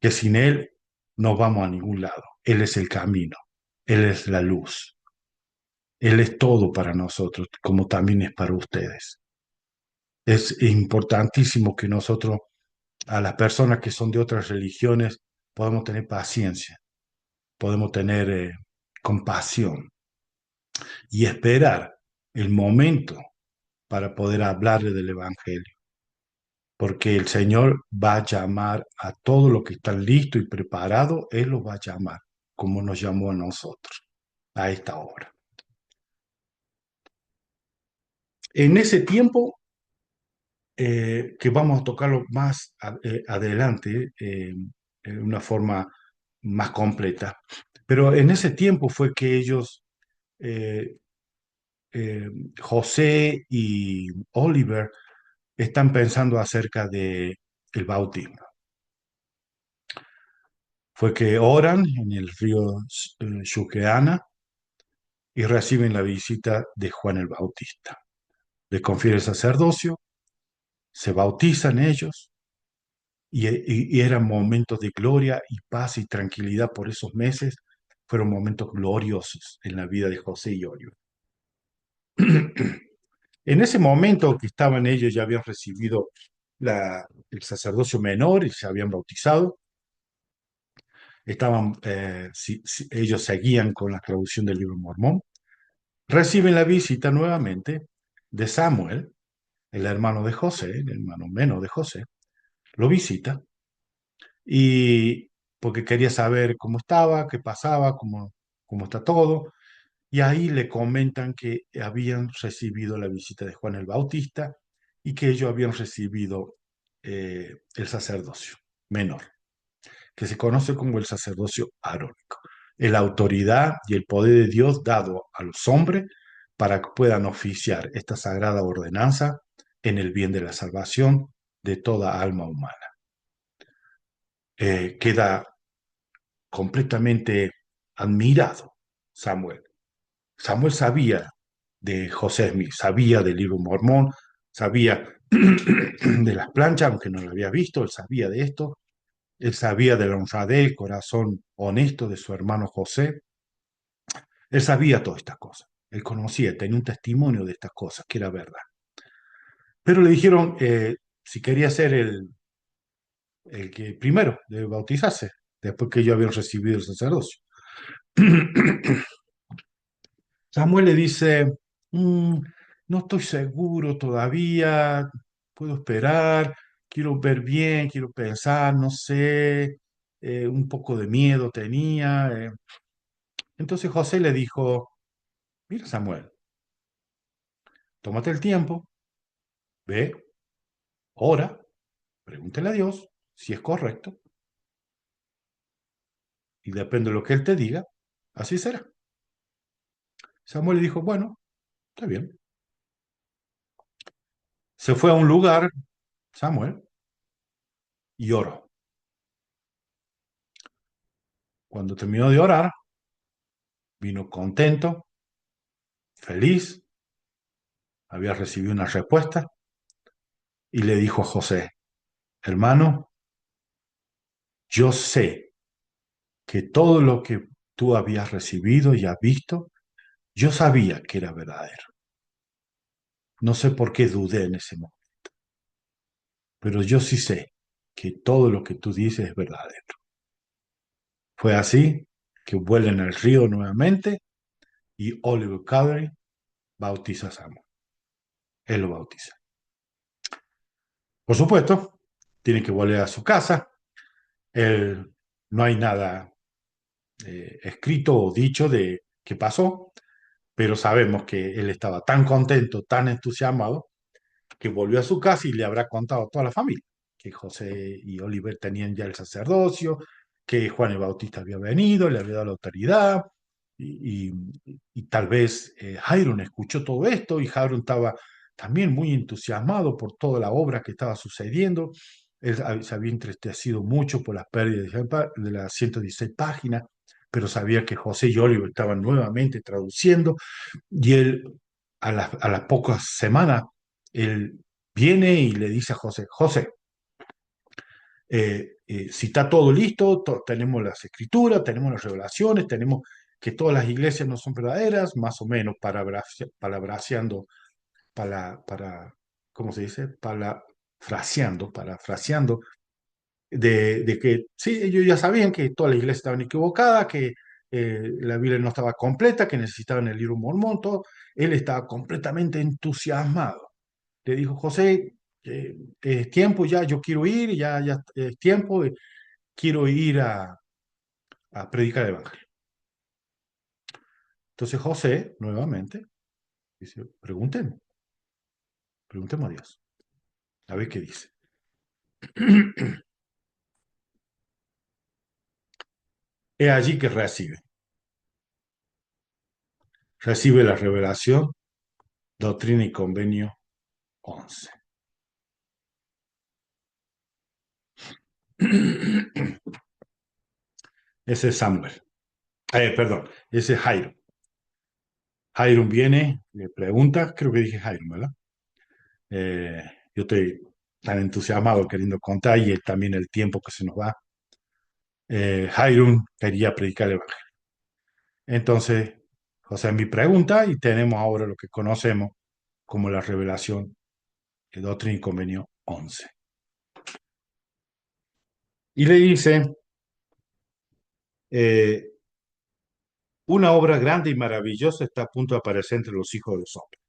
Que sin Él no vamos a ningún lado. Él es el camino, Él es la luz, Él es todo para nosotros, como también es para ustedes. Es importantísimo que nosotros, a las personas que son de otras religiones, podamos tener paciencia, podemos tener compasión y esperar el momento para poder hablarle del Evangelio, porque el Señor va a llamar a todo lo que está listo y preparado, Él los va a llamar, como nos llamó a nosotros a esta hora. En ese tiempo, que vamos a tocarlo más adelante, en una forma más completa, pero en ese tiempo fue que ellos, eh, eh, José y Oliver, están pensando acerca de el bautismo. Fue que oran en el río Yuqueana y reciben la visita de Juan el Bautista. Le confiere el sacerdocio, se bautizan ellos y eran momentos de gloria y paz y tranquilidad por esos meses. Fueron momentos gloriosos en la vida de José y Oliver. En ese momento que estaban ellos, ya habían recibido el sacerdocio menor y se habían bautizado. Estaban, ellos seguían con la traducción del libro Mormón. Reciben la visita nuevamente de Samuel, el hermano de José, el hermano menor de José. Lo visita y porque quería saber cómo estaba, qué pasaba, cómo está todo. Y ahí le comentan que habían recibido la visita de Juan el Bautista y que ellos habían recibido el sacerdocio menor, que se conoce como el sacerdocio arónico, la autoridad y el poder de Dios dado a los hombres para que puedan oficiar esta sagrada ordenanza en el bien de la salvación de toda alma humana. Queda completamente admirado Samuel. Samuel sabía de José Smith, sabía del libro Mormón, sabía de las planchas, aunque no lo había visto, él sabía de esto, él sabía de la honradez, el corazón honesto de su hermano José, él sabía todas estas cosas, él conocía, tenía un testimonio de estas cosas, que era verdad. Pero le dijeron si quería ser el que primero de bautizarse, después que ellos habían recibido el sacerdocio. Samuel le dice, "Mm, no estoy seguro todavía, puedo esperar, quiero ver bien, quiero pensar, no sé, un poco de miedo tenía. Entonces José le dijo, mira Samuel, tómate el tiempo, ve, ora, pregúntele a Dios si es correcto y depende de lo que Él te diga, así será. Samuel le dijo, bueno, está bien. Se fue a un lugar, Samuel, y oró. Cuando terminó de orar, vino contento, feliz, había recibido una respuesta y le dijo a José, hermano, yo sé que todo lo que tú habías recibido y has visto, yo sabía que era verdadero. No sé por qué dudé en ese momento, pero yo sí sé que todo lo que tú dices es verdadero. Fue así que vuelven al río nuevamente y Oliver Cowdery bautiza a Samuel. Él lo bautiza. Por supuesto, tiene que volver a su casa. Él, no hay nada escrito o dicho de qué pasó, pero sabemos que él estaba tan contento, tan entusiasmado, que volvió a su casa y le habrá contado a toda la familia que José y Oliver tenían ya el sacerdocio, que Juan el Bautista había venido, le había dado la autoridad, y tal vez Jairo escuchó todo esto y Jairo estaba también muy entusiasmado por toda la obra que estaba sucediendo. Él se había entristecido mucho por las pérdidas de las 116 páginas, pero sabía que José y Oliver estaban nuevamente traduciendo y él a las pocas semanas, él viene y le dice a José, José, si está todo listo, tenemos las escrituras, tenemos las revelaciones, tenemos que todas las iglesias no son verdaderas, más o menos palabraseando, ¿cómo se dice? Parafraseando, de que sí, ellos ya sabían que todas las iglesias estaban equivocadas, que la Biblia no estaba completa, que necesitaban el libro Mormón, todo. Él estaba completamente entusiasmado. Le dijo, José, es tiempo ya, yo quiero ir, ya es tiempo, quiero ir a predicar el Evangelio. Entonces José, nuevamente, dice, pregunten. Preguntemos a Dios. A ver qué dice. Es allí que recibe. Recibe la revelación, doctrina y convenio 11. Ese es Samuel. Perdón, ese es Jairo. Jairo viene, le pregunta, creo que dije Jairo, ¿verdad? Eh, yo estoy tan entusiasmado queriendo contar y también el tiempo que se nos va. Jairo quería predicar el Evangelio. Entonces, José mi pregunta y tenemos ahora lo que conocemos como la revelación de Doctrina y Convenio 11. Y le dice, eh, una obra grande y maravillosa está a punto de aparecer entre los hijos de los hombres.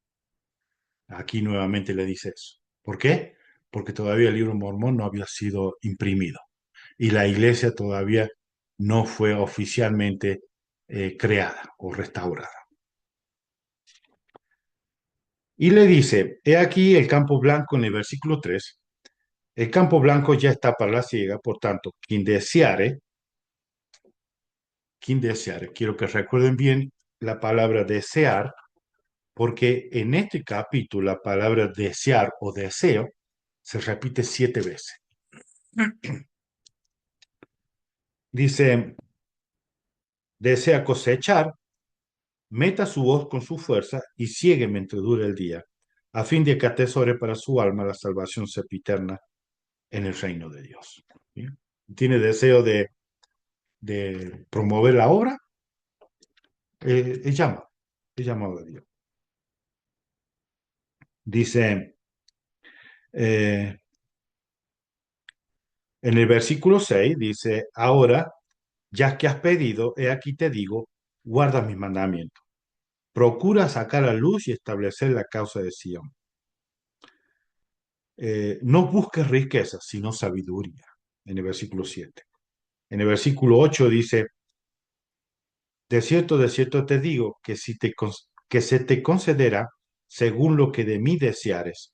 Aquí nuevamente le dice eso. ¿Por qué? Porque todavía el libro Mormón no había sido imprimido y la iglesia todavía no fue oficialmente creada o restaurada. Y le dice, he aquí el campo blanco en el versículo 3. El campo blanco ya está para la siega, por tanto, quien deseare, quiero que recuerden bien la palabra desear, porque en este capítulo la palabra desear o deseo se repite 7 veces. Dice, desea cosechar, meta su voz con su fuerza y ciegue mientras dure el día, a fin de que atesore para su alma la salvación sempiterna en el reino de Dios. ¿Sí? Tiene deseo de promover la obra, es llamado de Dios. Dice en el versículo 6, dice, ahora, ya que has pedido, he aquí te digo, guarda mis mandamientos. Procura sacar a luz y establecer la causa de Sion. No busques riquezas, sino sabiduría, en el versículo 7. En el versículo 8 dice, de cierto te digo, que se te concederá según lo que de mí deseares.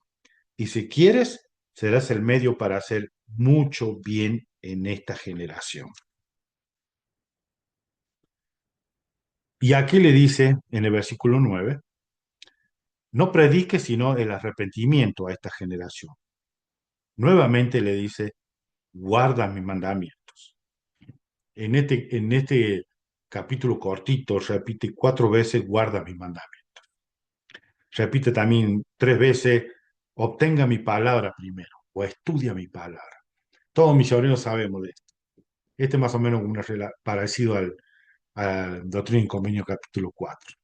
Y si quieres, serás el medio para hacer mucho bien en esta generación. Y aquí le dice en el versículo 9, no predique sino el arrepentimiento a esta generación. Nuevamente le dice, guarda mis mandamientos. En este capítulo cortito repite 4 veces, guarda mis mandamientos. Repite también 3 veces, obtenga mi palabra primero o estudia mi palabra. Todos misioneros sabemos de esto. Este es más o menos parecido al Doctrina y Convenio capítulo 4.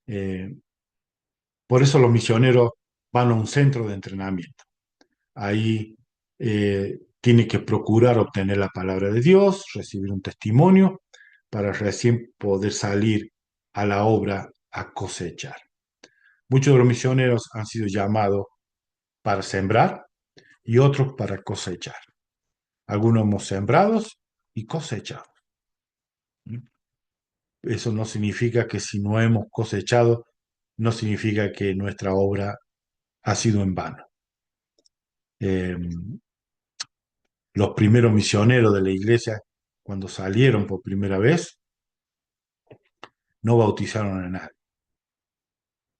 Eh, por eso los misioneros van a un centro de entrenamiento. Ahí tiene que procurar obtener la palabra de Dios, recibir un testimonio para recién poder salir a la obra a cosechar. Muchos de los misioneros han sido llamados para sembrar y otros para cosechar. Algunos hemos sembrado y cosechado. Eso no significa que si no hemos cosechado, no significa que nuestra obra ha sido en vano. Eh, los primeros misioneros de la iglesia, cuando salieron por primera vez, no bautizaron a nadie,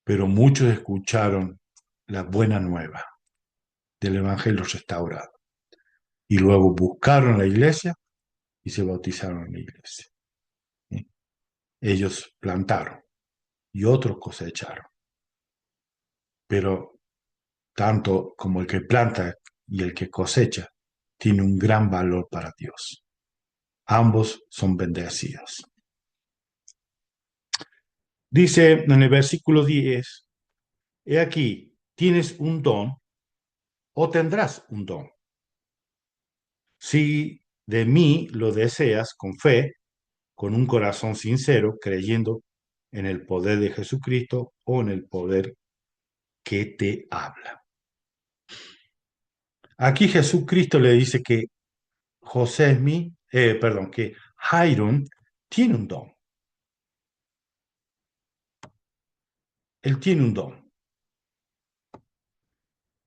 pero muchos escucharon la buena nueva del Evangelio restaurado y luego buscaron la iglesia y se bautizaron en la iglesia. ¿Sí? Ellos plantaron y otros cosecharon, pero tanto como el que planta y el que cosecha tiene un gran valor para Dios. Ambos son bendecidos. Dice en el versículo 10, he aquí, tienes un don o tendrás un don. Si de mí lo deseas con fe, con un corazón sincero, creyendo en el poder de Jesucristo o en el poder que te habla. Aquí Jesucristo le dice que que Jairo tiene un don. Él tiene un don.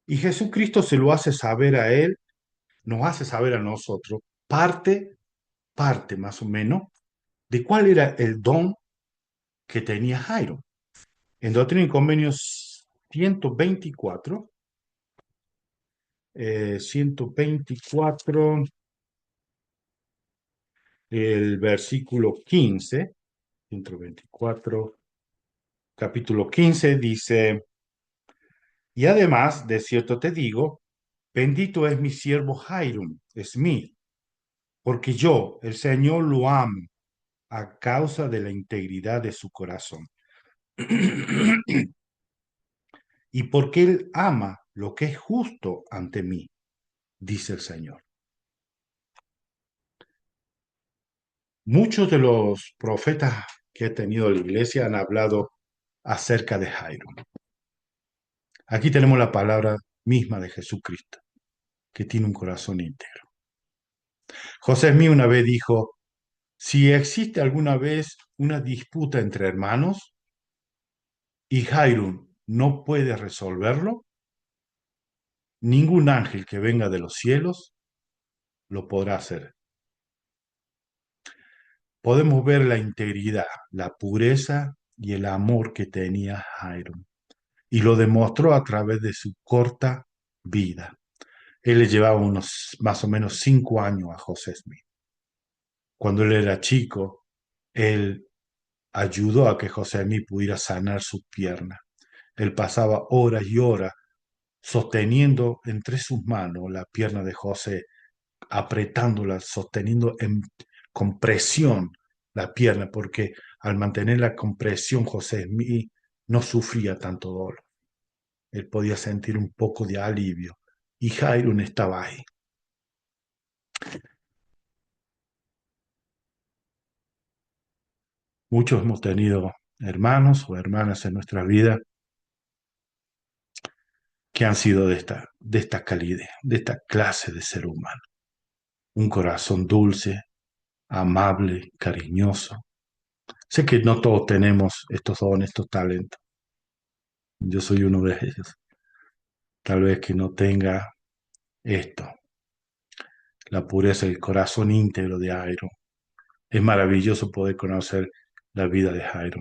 Y Jesucristo se lo hace saber a él, nos hace saber a nosotros, parte más o menos, de cuál era el don que tenía Jairo. En Doctrina y Convenios 124, 124, el versículo 15, 124, capítulo 15 dice, y además, de cierto te digo, bendito es mi siervo Jairo, Smith, porque yo, el Señor, lo amo a causa de la integridad de su corazón. Y porque él ama lo que es justo ante mí, dice el Señor. Muchos de los profetas que ha tenido la iglesia han hablado acerca de Jairo. Aquí tenemos la palabra misma de Jesucristo, que tiene un corazón íntegro. José Smith una vez dijo, si existe alguna vez una disputa entre hermanos y Jairo no puede resolverlo, ningún ángel que venga de los cielos lo podrá hacer. Podemos ver la integridad, la pureza y el amor que tenía Jairo. Y lo demostró a través de su corta vida. Él le llevaba unos más o menos 5 años a José Smith. Cuando él era chico, él ayudó a que José Smith pudiera sanar su pierna. Él pasaba horas y horas sosteniendo entre sus manos la pierna de José, apretándola, sosteniendo con presión la pierna, porque al mantenerla con presión, José Smith no sufría tanto dolor. Él podía sentir un poco de alivio. Y Jairo estaba ahí. Muchos hemos tenido hermanos o hermanas en nuestra vida que han sido de esta calidez, de esta clase de ser humano. Un corazón dulce, amable, cariñoso. Sé que no todos tenemos estos dones, estos talentos. Yo soy uno de ellos. Tal vez que no tenga esto, la pureza del corazón íntegro de Jairo. Es maravilloso poder conocer la vida de Jairo.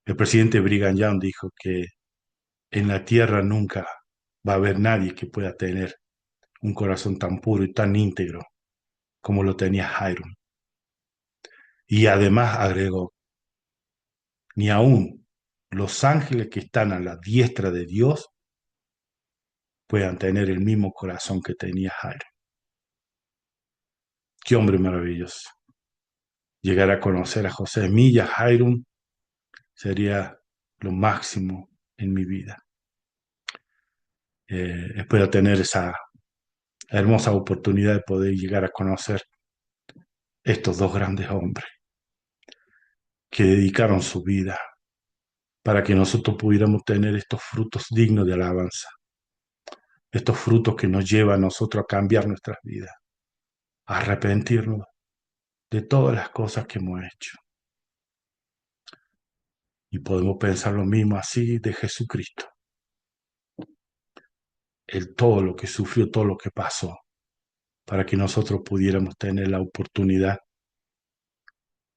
El presidente Brigham Young dijo que en la tierra nunca va a haber nadie que pueda tener un corazón tan puro y tan íntegro como lo tenía Jairo. Y además agregó, ni aún los ángeles que están a la diestra de Dios puedan tener el mismo corazón que tenía Jairo. Qué hombre maravilloso. Llegar a conocer a José Milla, Jairo, sería lo máximo en mi vida. Espero tener esa hermosa oportunidad de poder llegar a conocer estos dos grandes hombres que dedicaron su vida para que nosotros pudiéramos tener estos frutos dignos de alabanza, estos frutos que nos llevan a nosotros a cambiar nuestras vidas, a arrepentirnos de todas las cosas que hemos hecho. Y podemos pensar lo mismo así de Jesucristo. Él todo lo que sufrió, todo lo que pasó, para que nosotros pudiéramos tener la oportunidad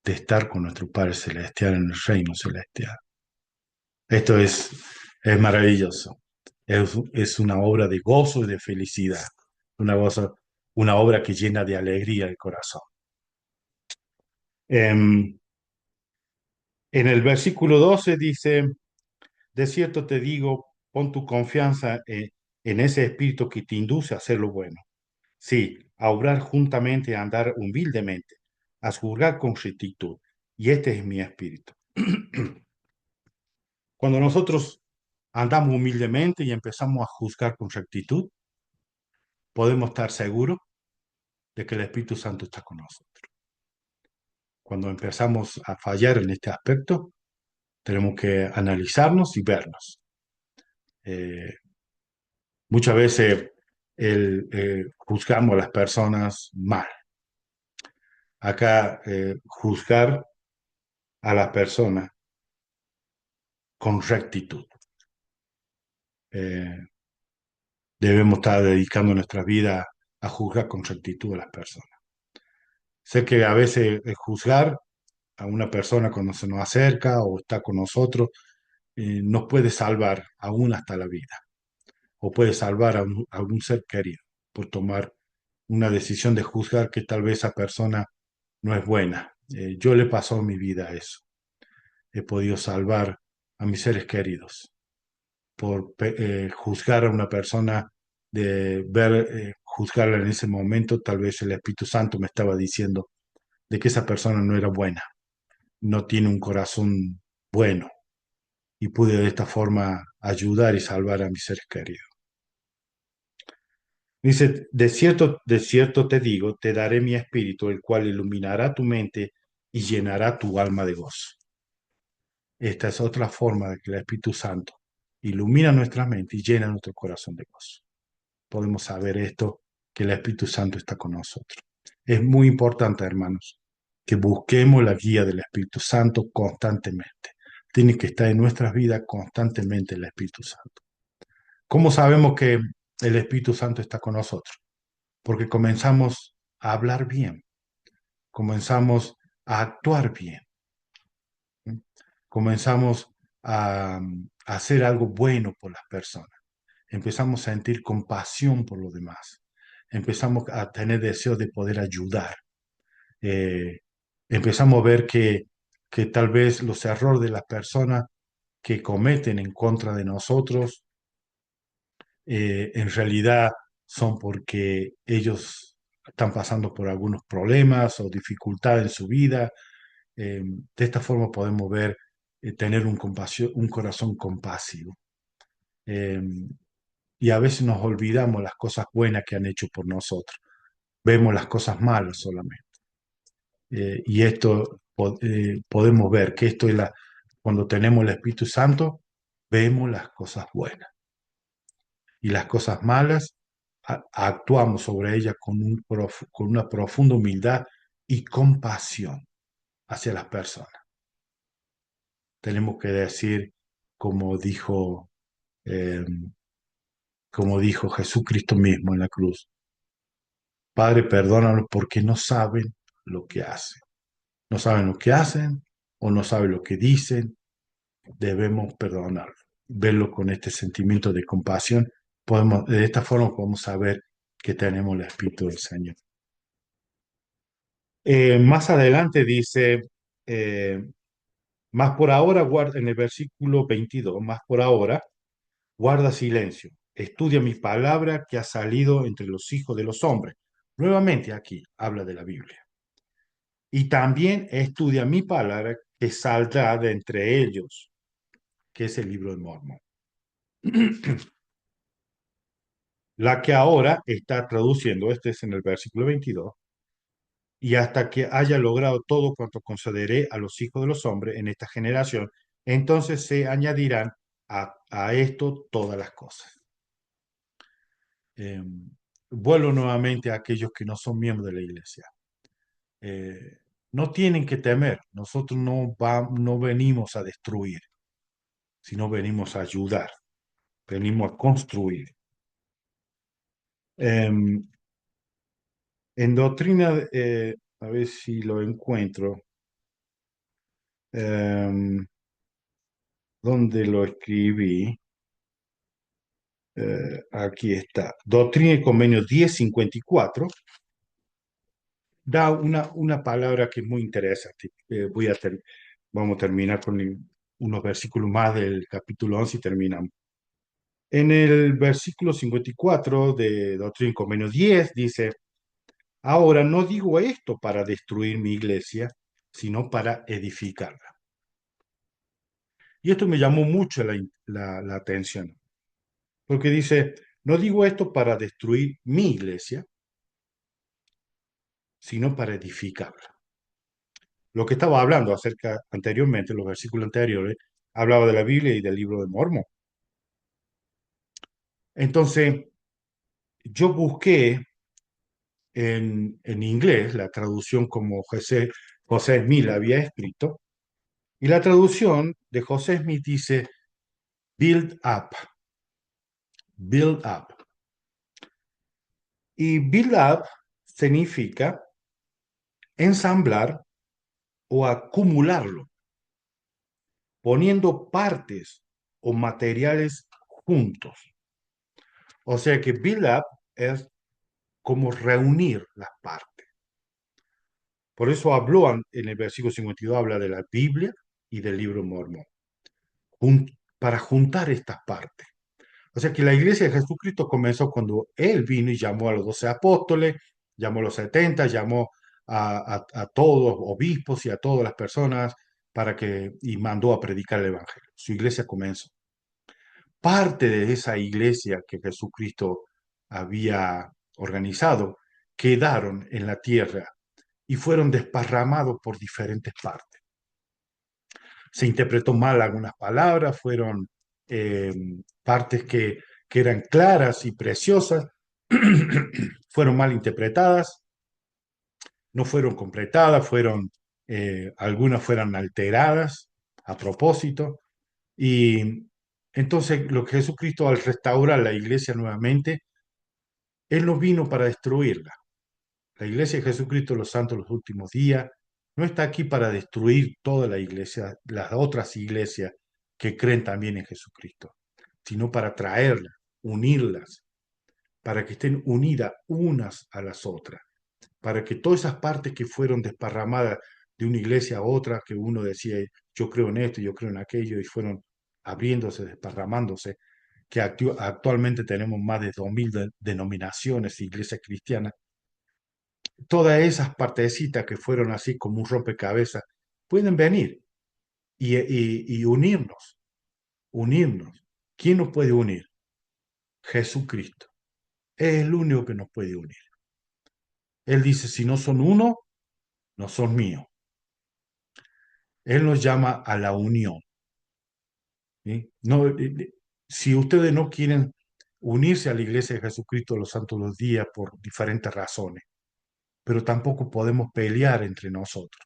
de estar con nuestro Padre Celestial en el reino celestial. Esto es maravilloso. Es una obra de gozo y de felicidad. Una obra que llena de alegría el corazón. En, en el versículo 12 dice, de cierto te digo, pon tu confianza en ese espíritu que te induce a hacer lo bueno. Sí, a obrar juntamente, a andar humildemente, a juzgar con rectitud. Y este es mi espíritu. Cuando nosotros andamos humildemente y empezamos a juzgar con rectitud, podemos estar seguros de que el Espíritu Santo está con nosotros. Cuando empezamos a fallar en este aspecto, tenemos que analizarnos y vernos. Eh, Muchas veces juzgamos a las personas mal. Acá juzgar a las personas con rectitud. Eh, debemos estar dedicando nuestra vida a juzgar con rectitud a las personas. Sé que a veces juzgar a una persona cuando se nos acerca o está con nosotros nos puede salvar aún hasta la vida, o puede salvar a algún ser querido por tomar una decisión de juzgar que tal vez esa persona no es buena. Yo le pasó en mi vida eso. He podido salvar a mis seres queridos por juzgar a una persona, de ver, juzgarla en ese momento, tal vez el Espíritu Santo me estaba diciendo de que esa persona no era buena, no tiene un corazón bueno, y pude de esta forma ayudar y salvar a mis seres queridos. Dice, de cierto te digo, te daré mi espíritu, el cual iluminará tu mente y llenará tu alma de gozo. Esta es otra forma de que el Espíritu Santo ilumina nuestra mente y llena nuestro corazón de gozo. Podemos saber esto, que el Espíritu Santo está con nosotros. Es muy importante, hermanos, que busquemos la guía del Espíritu Santo constantemente. Tiene que estar en nuestras vidas constantemente el Espíritu Santo. ¿Cómo sabemos que el Espíritu Santo está con nosotros? Porque comenzamos a hablar bien, comenzamos a actuar bien, ¿sí? Comenzamos a hacer algo bueno por las personas, empezamos a sentir compasión por los demás, empezamos a tener deseo de poder ayudar, eh, empezamos a ver que tal vez los errores de las personas que cometen en contra de nosotros en realidad son porque ellos están pasando por algunos problemas o dificultades en su vida. De esta forma podemos ver, tener un corazón compasivo. Eh, y a veces nos olvidamos las cosas buenas que han hecho por nosotros. Vemos las cosas malas solamente. Y esto podemos ver que esto es cuando tenemos el Espíritu Santo, vemos las cosas buenas. Y las cosas malas actuamos sobre ellas con una profunda humildad y compasión hacia las personas. Tenemos que decir, como dijo, eh, como dijo Jesucristo mismo en la cruz: Padre, perdónalos porque no saben lo que hacen. No saben lo que hacen o no saben lo que dicen. Debemos perdonarlos. Verlo con este sentimiento de compasión. De esta forma podemos saber que tenemos el Espíritu del Señor. Más adelante dice, eh, más por ahora guarda, en el versículo 22, más por ahora guarda silencio, estudia mi palabra que ha salido entre los hijos de los hombres. Nuevamente aquí habla de la Biblia. Y también estudia mi palabra que saldrá de entre ellos, que es el libro de Mormón. La que ahora está traduciendo, este es en el versículo 22, y hasta que haya logrado todo cuanto concederé a los hijos de los hombres en esta generación, entonces se añadirán a esto todas las cosas. Eh, Vuelvo nuevamente a aquellos que no son miembros de la iglesia. Eh, no tienen que temer, nosotros no venimos a destruir, sino venimos a ayudar, venimos a construir. En doctrina, a ver si lo encuentro. ¿Dónde lo escribí? Aquí está. Doctrina y Convenio 1054 da una palabra que es muy interesante. Vamos a terminar con unos versículos más del capítulo 11 y terminamos. En el versículo 54 de Doctrina y Convenio 10 dice: Ahora no digo esto para destruir mi iglesia, sino para edificarla. Y esto me llamó mucho la atención, porque dice, no digo esto para destruir mi iglesia, sino para edificarla. Lo que estaba hablando acerca anteriormente, los versículos anteriores, hablaba de la Biblia y del libro de Mormón. Entonces, yo busqué en inglés la traducción como José Smith la había escrito, y la traducción de José Smith dice, build up, build up. Y build up significa ensamblar o acumularlo, poniendo partes o materiales juntos. O sea que build up es como reunir las partes. Por eso habló en el versículo 52, habla de la Biblia y del libro Mormón, para juntar estas partes. O sea que la iglesia de Jesucristo comenzó cuando Él vino y llamó a los 12 apóstoles, llamó a los 70, llamó a todos obispos y a todas las personas y mandó a predicar el Evangelio. Su iglesia comenzó. Parte de esa iglesia que Jesucristo había organizado quedaron en la tierra y fueron desparramados por diferentes partes. Se interpretó mal algunas palabras, fueron eh, partes que eran claras y preciosas, fueron mal interpretadas, no fueron completadas, algunas fueron alteradas a propósito. Y entonces lo que Jesucristo al restaurar la iglesia nuevamente, Él no vino para destruirla. La iglesia de Jesucristo, los santos de los últimos días, no está aquí para destruir toda la iglesia, las otras iglesias que creen también en Jesucristo, sino para traerlas, unirlas, para que estén unidas unas a las otras, para que todas esas partes que fueron desparramadas de una iglesia a otra, que uno decía, yo creo en esto, yo creo en aquello, y fueron abriéndose, desparramándose, que actualmente tenemos más de 2000 denominaciones de iglesias cristianas, todas esas partecitas que fueron así como un rompecabezas, pueden venir y unirnos. ¿Quién nos puede unir? Jesucristo. Es el único que nos puede unir. Él dice, si no son uno, no son míos. Él nos llama a la unión. ¿Sí? No, si ustedes no quieren unirse a la iglesia de Jesucristo los santos los días por diferentes razones, pero tampoco podemos pelear entre nosotros.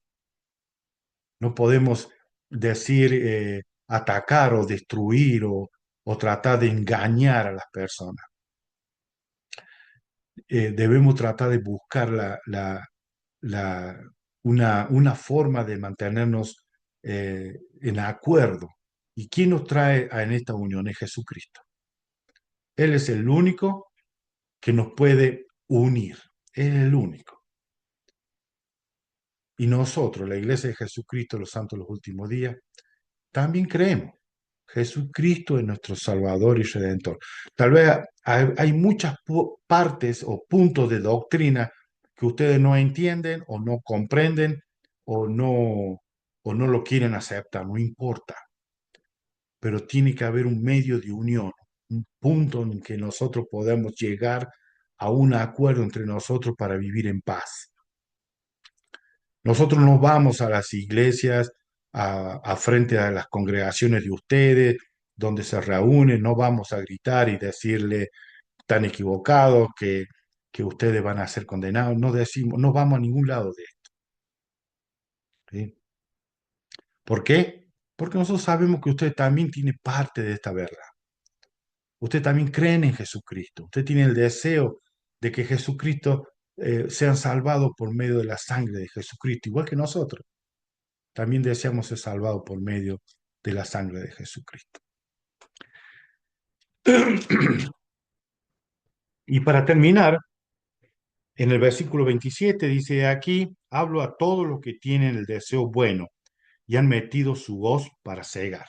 No podemos decir atacar o destruir o tratar de engañar a las personas. Debemos tratar de buscar la- una forma de mantenernos en acuerdo. ¿Y quién nos trae en esta unión? Es Jesucristo. Él es el único que nos puede unir. Es el único. Y nosotros, la Iglesia de Jesucristo, los santos de los últimos días, también creemos. Jesucristo es nuestro Salvador y Redentor. Tal vez hay muchas partes o puntos de doctrina que ustedes no entienden o no comprenden o no lo quieren aceptar, no importa, pero tiene que haber un medio de unión, un punto en que nosotros podamos llegar a un acuerdo entre nosotros para vivir en paz. Nosotros no vamos a las iglesias, a frente a las congregaciones de ustedes, donde se reúnen, no vamos a gritar y decirle, están equivocados, que ustedes van a ser condenados. No decimos, no vamos a ningún lado de esto. ¿Sí? ¿Por qué? Porque nosotros sabemos que usted también tiene parte de esta verdad. Usted también cree en Jesucristo. Usted tiene el deseo de que Jesucristo sean salvados por medio de la sangre de Jesucristo, igual que nosotros. También deseamos ser salvados por medio de la sangre de Jesucristo. Y para terminar, en el versículo 27 dice, aquí hablo a todos los que tienen el deseo bueno y han metido su voz para cegar.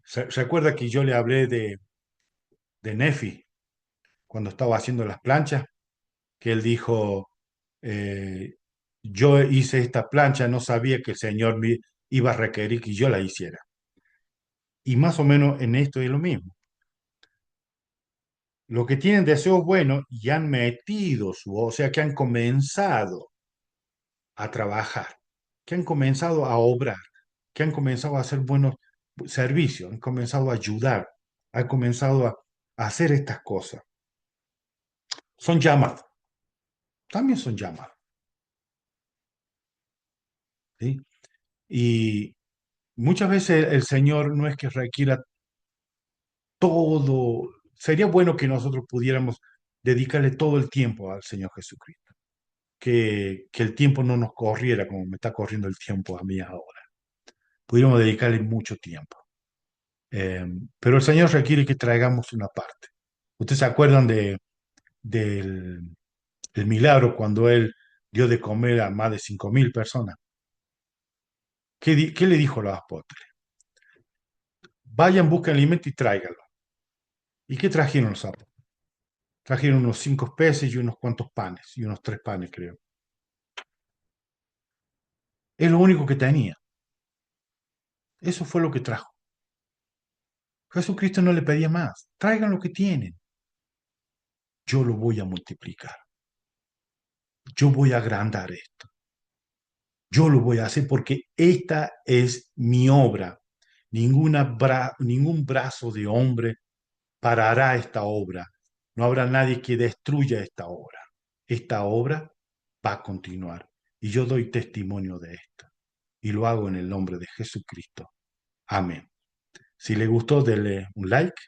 ¿Se acuerda que yo le hablé de Nefi cuando estaba haciendo las planchas? Que él dijo, eh, yo hice esta plancha, no sabía que el Señor me iba a requerir que yo la hiciera. Y más o menos en esto es lo mismo. Los que tienen deseos buenos y han metido o sea, que han comenzado a trabajar, que han comenzado a obrar, que han comenzado a hacer buenos servicios, han comenzado a ayudar, han comenzado a hacer estas cosas. Son llamados, también son llamados, ¿sí? Y muchas veces el Señor no es que requiera todo sería bueno que nosotros pudiéramos dedicarle todo el tiempo al Señor Jesucristo, que el tiempo no nos corriera como me está corriendo el tiempo a mí ahora. Pudiéramos dedicarle mucho tiempo. Eh, pero el Señor requiere que traigamos una parte. ¿Ustedes se acuerdan del el milagro cuando Él dio de comer a más de 5.000 personas? ¿Qué le dijo a los apóstoles? Vayan, busquen alimento y tráiganlo. ¿Y qué trajeron los apóstoles? Trajeron unos 5 peces y unos cuantos panes, y unos 3 panes, creo. Es lo único que tenía. Eso fue lo que trajo. Jesucristo no le pedía más. Traigan lo que tienen. Yo lo voy a multiplicar. Yo voy a agrandar esto. Yo lo voy a hacer porque esta es mi obra. Ningún brazo de hombre parará esta obra. No habrá nadie que destruya esta obra. Esta obra va a continuar. Y yo doy testimonio de esto. Y lo hago en el nombre de Jesucristo. Amén. Si les gustó, denle un like.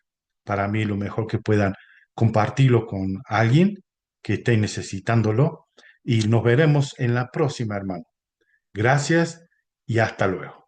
Para mí, lo mejor que puedan compartirlo con alguien que esté necesitándolo. Y nos veremos en la próxima, hermano. Gracias y hasta luego.